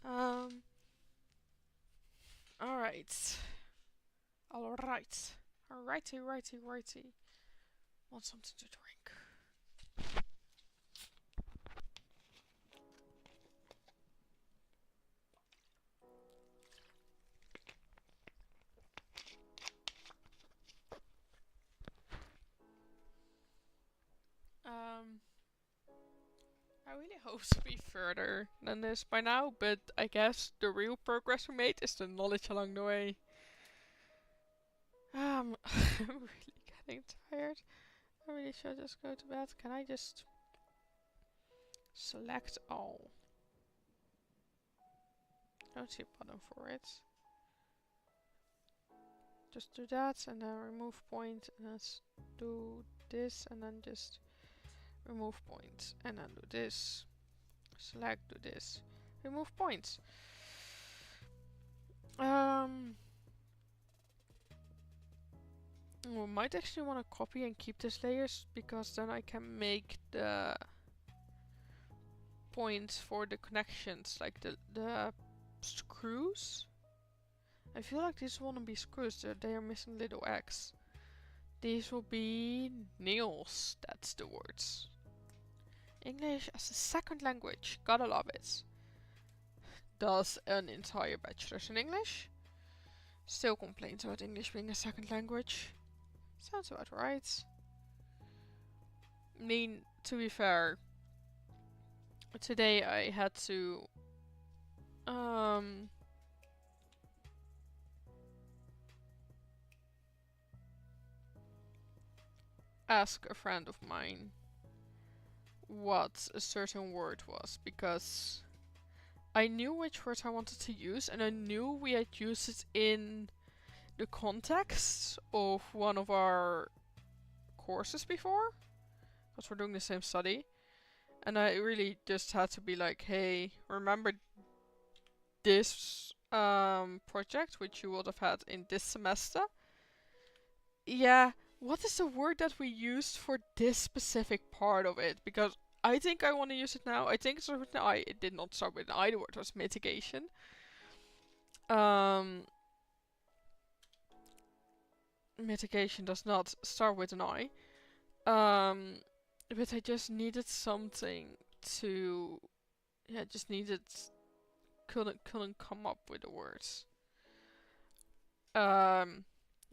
R. Alright. Alright. Righty. Want something to drink. I really hope to be further than this by now, but I guess the real progress we made is the knowledge along the way. I'm really getting tired. I really should just go to bed. Can I just select all? I don't see a button for it. Just do that and then remove point and let's do this and then just remove points and then do this. Select, do this. Remove points. We might actually want to copy and keep these layers because then I can make the points for the connections, like the screws. I feel like these won't be screws, they are missing little X. These will be nails, that's the words. English as a second language, gotta love it. Does an entire bachelor's in English. Still complains about English being a second language. Sounds about right. I mean, to be fair, today I had to ask a friend of mine what a certain word was because I knew which word I wanted to use and I knew we had used it in the context of one of our courses before because we're doing the same study, and I really just had to be like, hey, remember this project which you would have had in this semester? Yeah, what is the word that we used for this specific part of it? Because I think I want to use it now. I think it started with an I. It did not start with an I. The word was mitigation. Mitigation does not start with an I. But I just needed something to... Yeah, just needed... Couldn't come up with the words.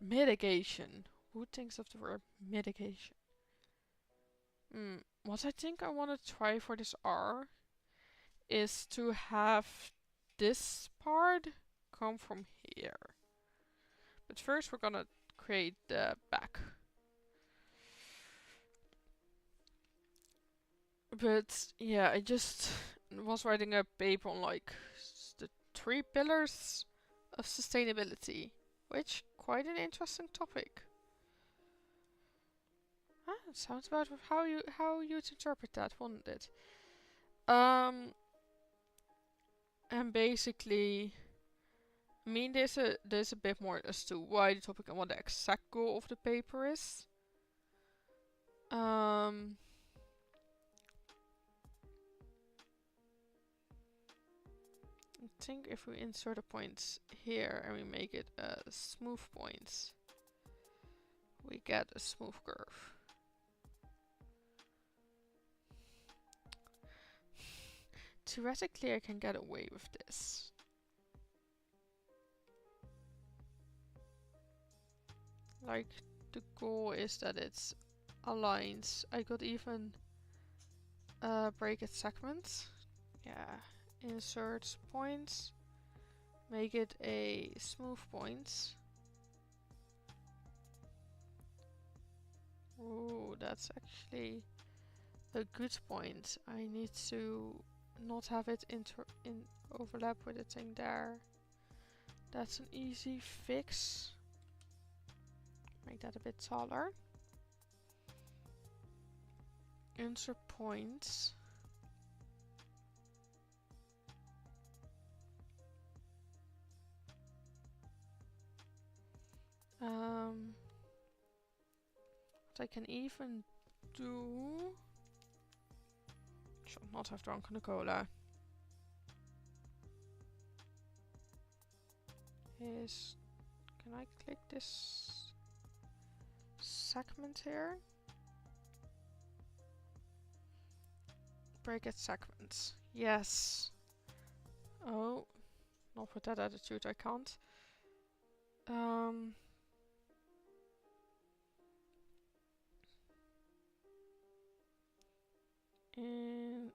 Mitigation. Who thinks of the word mitigation? What I think I want to try for this R is to have this part come from here. But first we're gonna create the back. But yeah, I just was writing a paper on like the 3 pillars of sustainability, which quite an interesting topic. It sounds about how you'd interpret that, wouldn't it? And basically, I mean, there's a bit more as to why the topic and what the exact goal of the paper is. I think if we insert a point here and we make it a smooth point, we get a smooth curve. Theoretically, I can get away with this. Like, the goal is that it's aligns. I could even break its segments. Yeah, insert points, make it a smooth point. Ooh, that's actually a good point. I need to not have it overlap with the thing there. That's an easy fix. Make that a bit taller. Insert points. What I can even do... Should not have drunken the cola. Is... Can I click this segment here? Break its segments. Yes. Oh. Not with that attitude, I can't.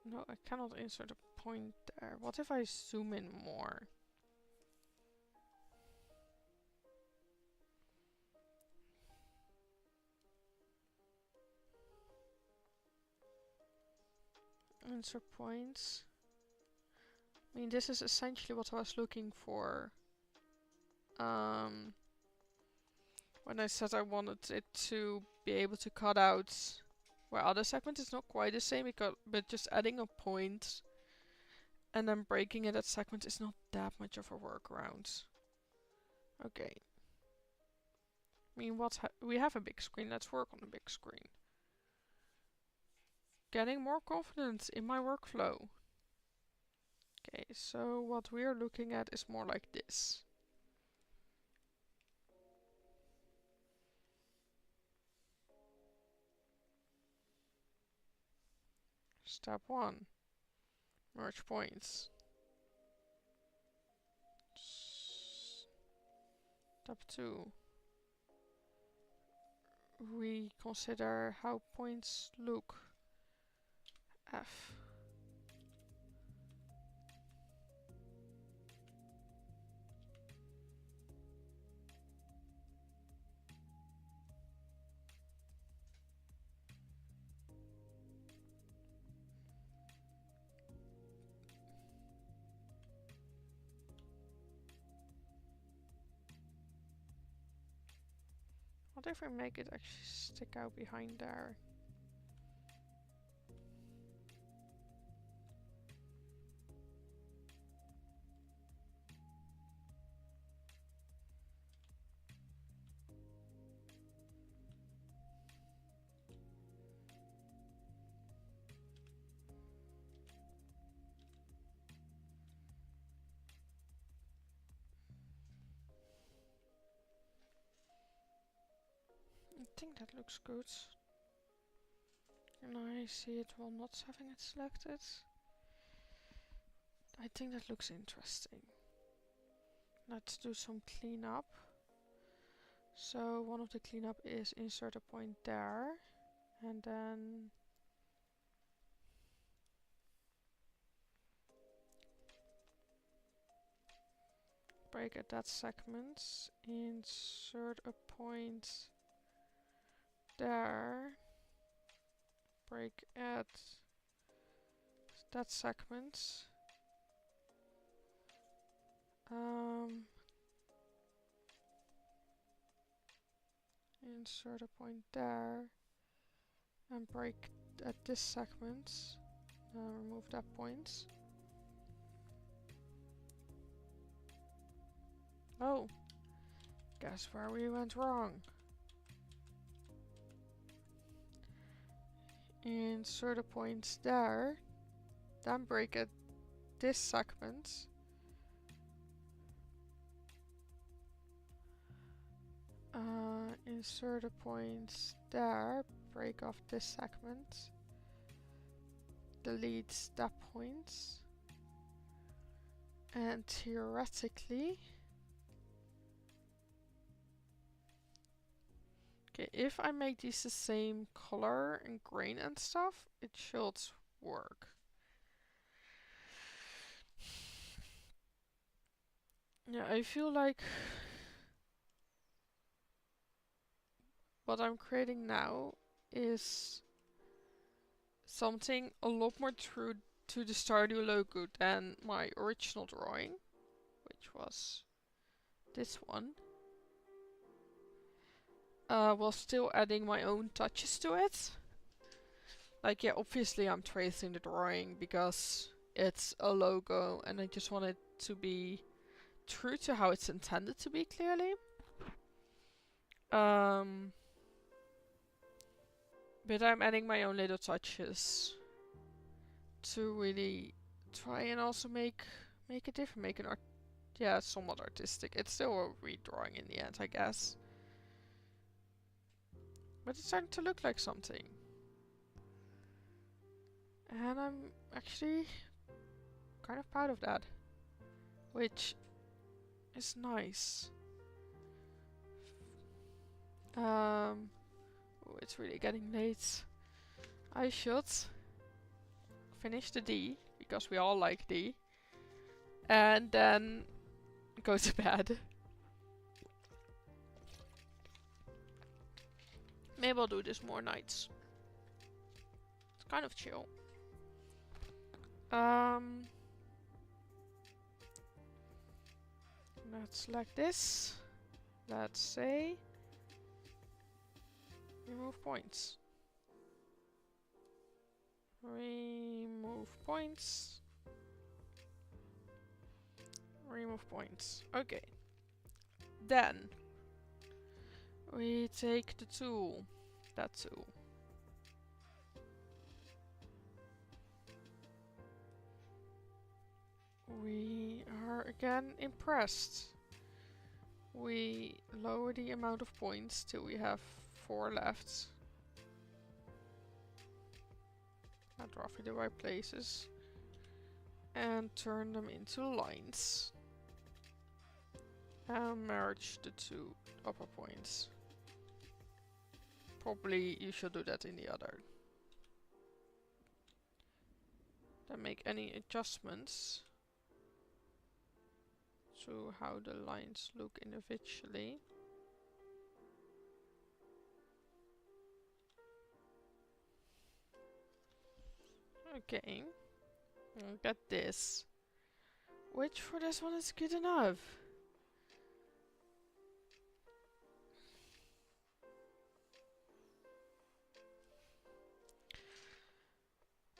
No, I cannot insert a point there. What if I zoom in more? Insert points. I mean, this is essentially what I was looking for. When I said I wanted it to be able to cut out where other segments is not quite the same, but just adding a point and then breaking it at segments is not that much of a workaround. Okay. I mean, we have a big screen, let's work on the big screen. Getting more confidence in my workflow. Okay, so what we're looking at is more like this. Step 1. Merge points. Step 2. Reconsider how points look. F. What if we make it actually stick out behind there? I think that looks good. And I see it while not having it selected. I think that looks interesting. Let's do some cleanup. So one of the cleanup is insert a point there. And then break at that segment. Insert a point there. Break at that segment. Insert a point there. And break at this segment. Remove that point. Oh, guess where we went wrong. Insert a point there, then break at this segment. Insert a point there, break off this segment, delete that point, and theoretically, okay, if I make these the same color and grain and stuff, it should work. Yeah, I feel like what I'm creating now is something a lot more true to the Stardew logo than my original drawing, which was this one. While still adding my own touches to it. Like, yeah, obviously I'm tracing the drawing because it's a logo and I just want it to be true to how it's intended to be, clearly. But I'm adding my own little touches to really try and also make it different, make an somewhat artistic. It's still a redrawing in the end, I guess. But it's starting to look like something. And I'm actually kind of proud of that. Which is nice. It's really getting late. I should finish the D, because we all like D. And then go to bed. Maybe I'll do this more nights. It's kind of chill. Let's select this. Let's say remove points. Remove points. Remove points. Okay. Then we take the tool. That tool. We are again impressed. We lower the amount of points till we have 4 left. At roughly the right places. And turn them into lines. And merge the 2 upper points. Probably you should do that in the other. Then make any adjustments to how the lines look individually. Okay, I'll get this. Which for this one is good enough.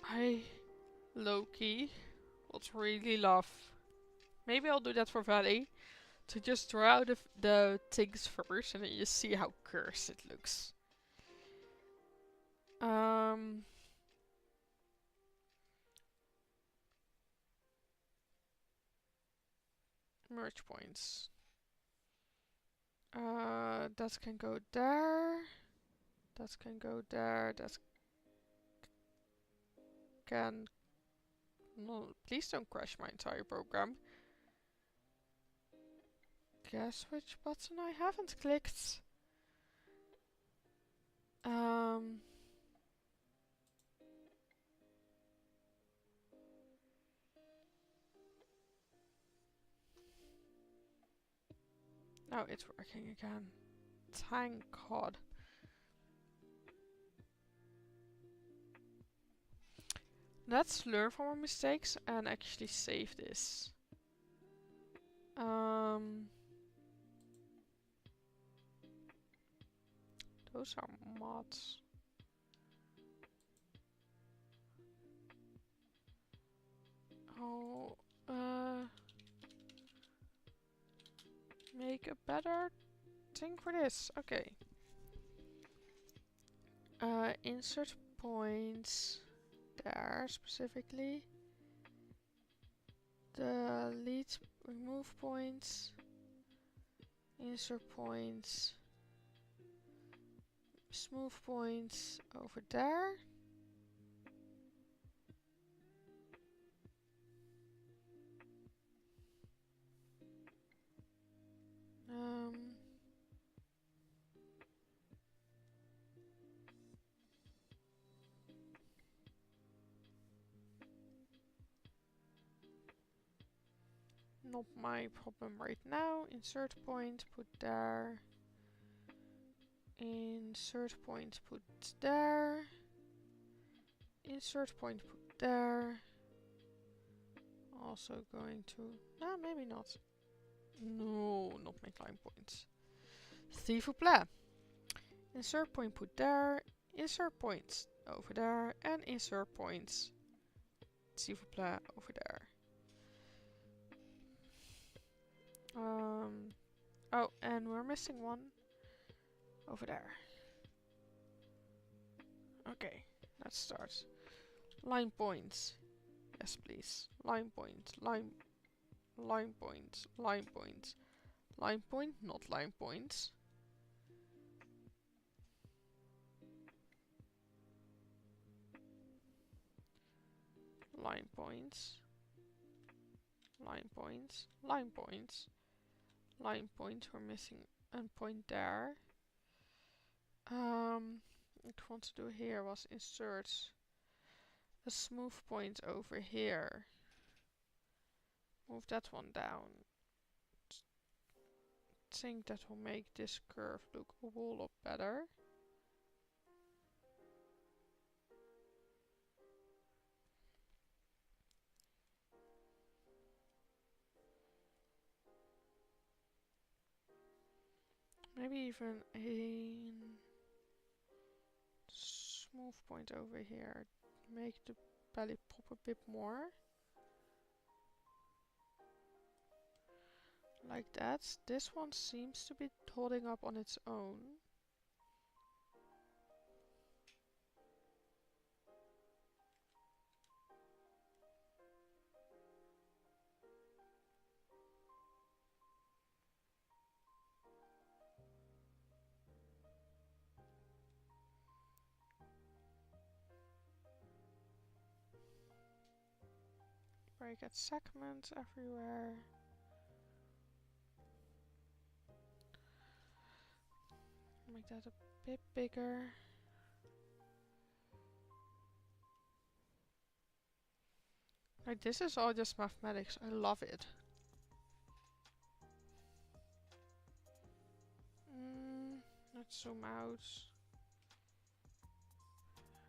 I low-key would really love. Maybe I'll do that for Valley. To just draw out the things first and then you see how cursed it looks. Merge points. That can go there. That can go there. That can... No, please don't crash my entire program. Guess which button I haven't clicked. Now it's working again. Thank God. Let's learn from our mistakes and actually save this. Those are mods. Oh, make a better thing for this. Okay. Insert points there specifically. Delete, remove points. Insert points. Smooth points over there. Not my problem right now. Insert point, put there. Insert point, put there. Insert point, put there. Also going to... Ah, maybe not. No, not make line points. S'il vous plaît. Insert point, put there. Insert points over there. And insert points, s'il vous plaît, over there. Oh, and we're missing one over there. Okay, let's start. Line points. Yes, please. Line point, line points, line points. Line point, not line points. Line points. Line points, line points. Line point, we're missing a point there. What I want to do here was insert a smooth point over here. Move that one down. Think that will make this curve look a whole lot better. Maybe even a smooth point over here. Make the belly pop a bit more. Like that. This one seems to be holding up on its own. Break at segments everywhere. Make that a bit bigger. Like, this is all just mathematics. I love it. Let's zoom out.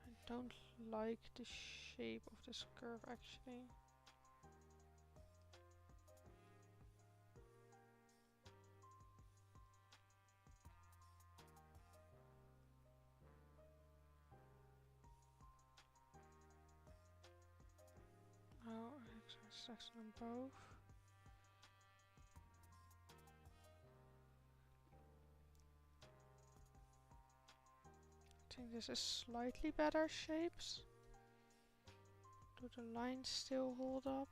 I don't like the shape of this curve actually. Oh, let's select them both. I think this is slightly better shapes. Do the lines still hold up?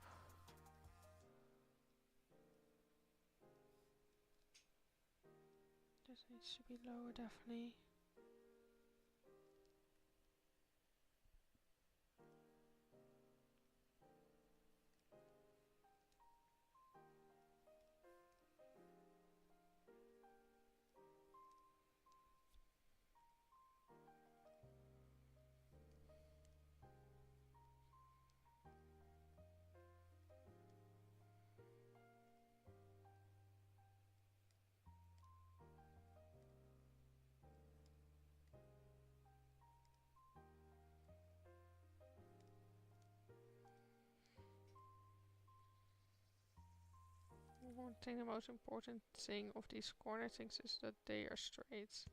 This needs to be lower definitely. One thing, the most important thing of these corner things is that they are straight.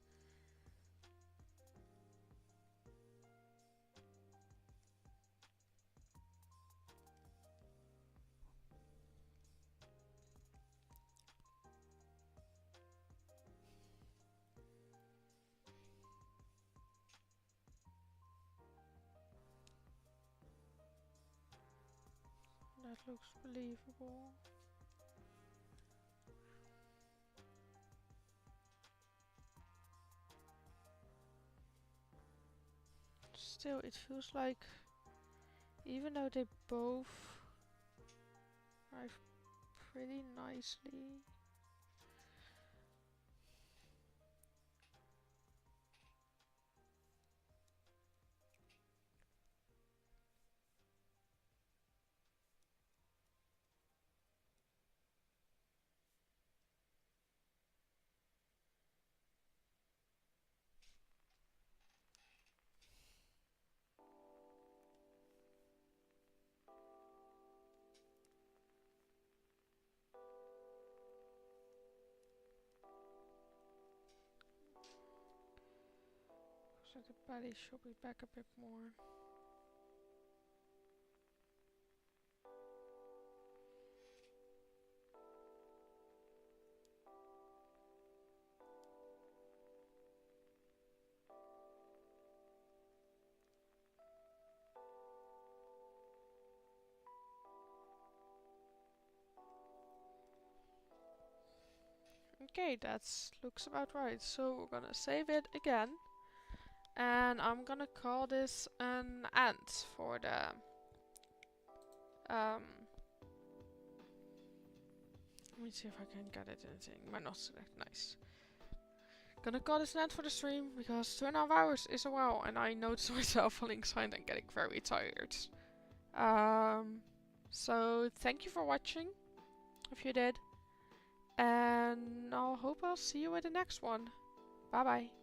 That looks believable. Still, it feels like, even though they both arrive pretty nicely, so the belly should be back a bit more. Okay, that looks about right. So we're gonna save it again. And I'm gonna call this an end for the let me see if I can get it anything. Might not select. Nice. Gonna call this an end for the stream because 2.5 hours is a while, and I notice myself falling behind and getting very tired. So thank you for watching, if you did, and I hope I'll see you in the next one. Bye bye.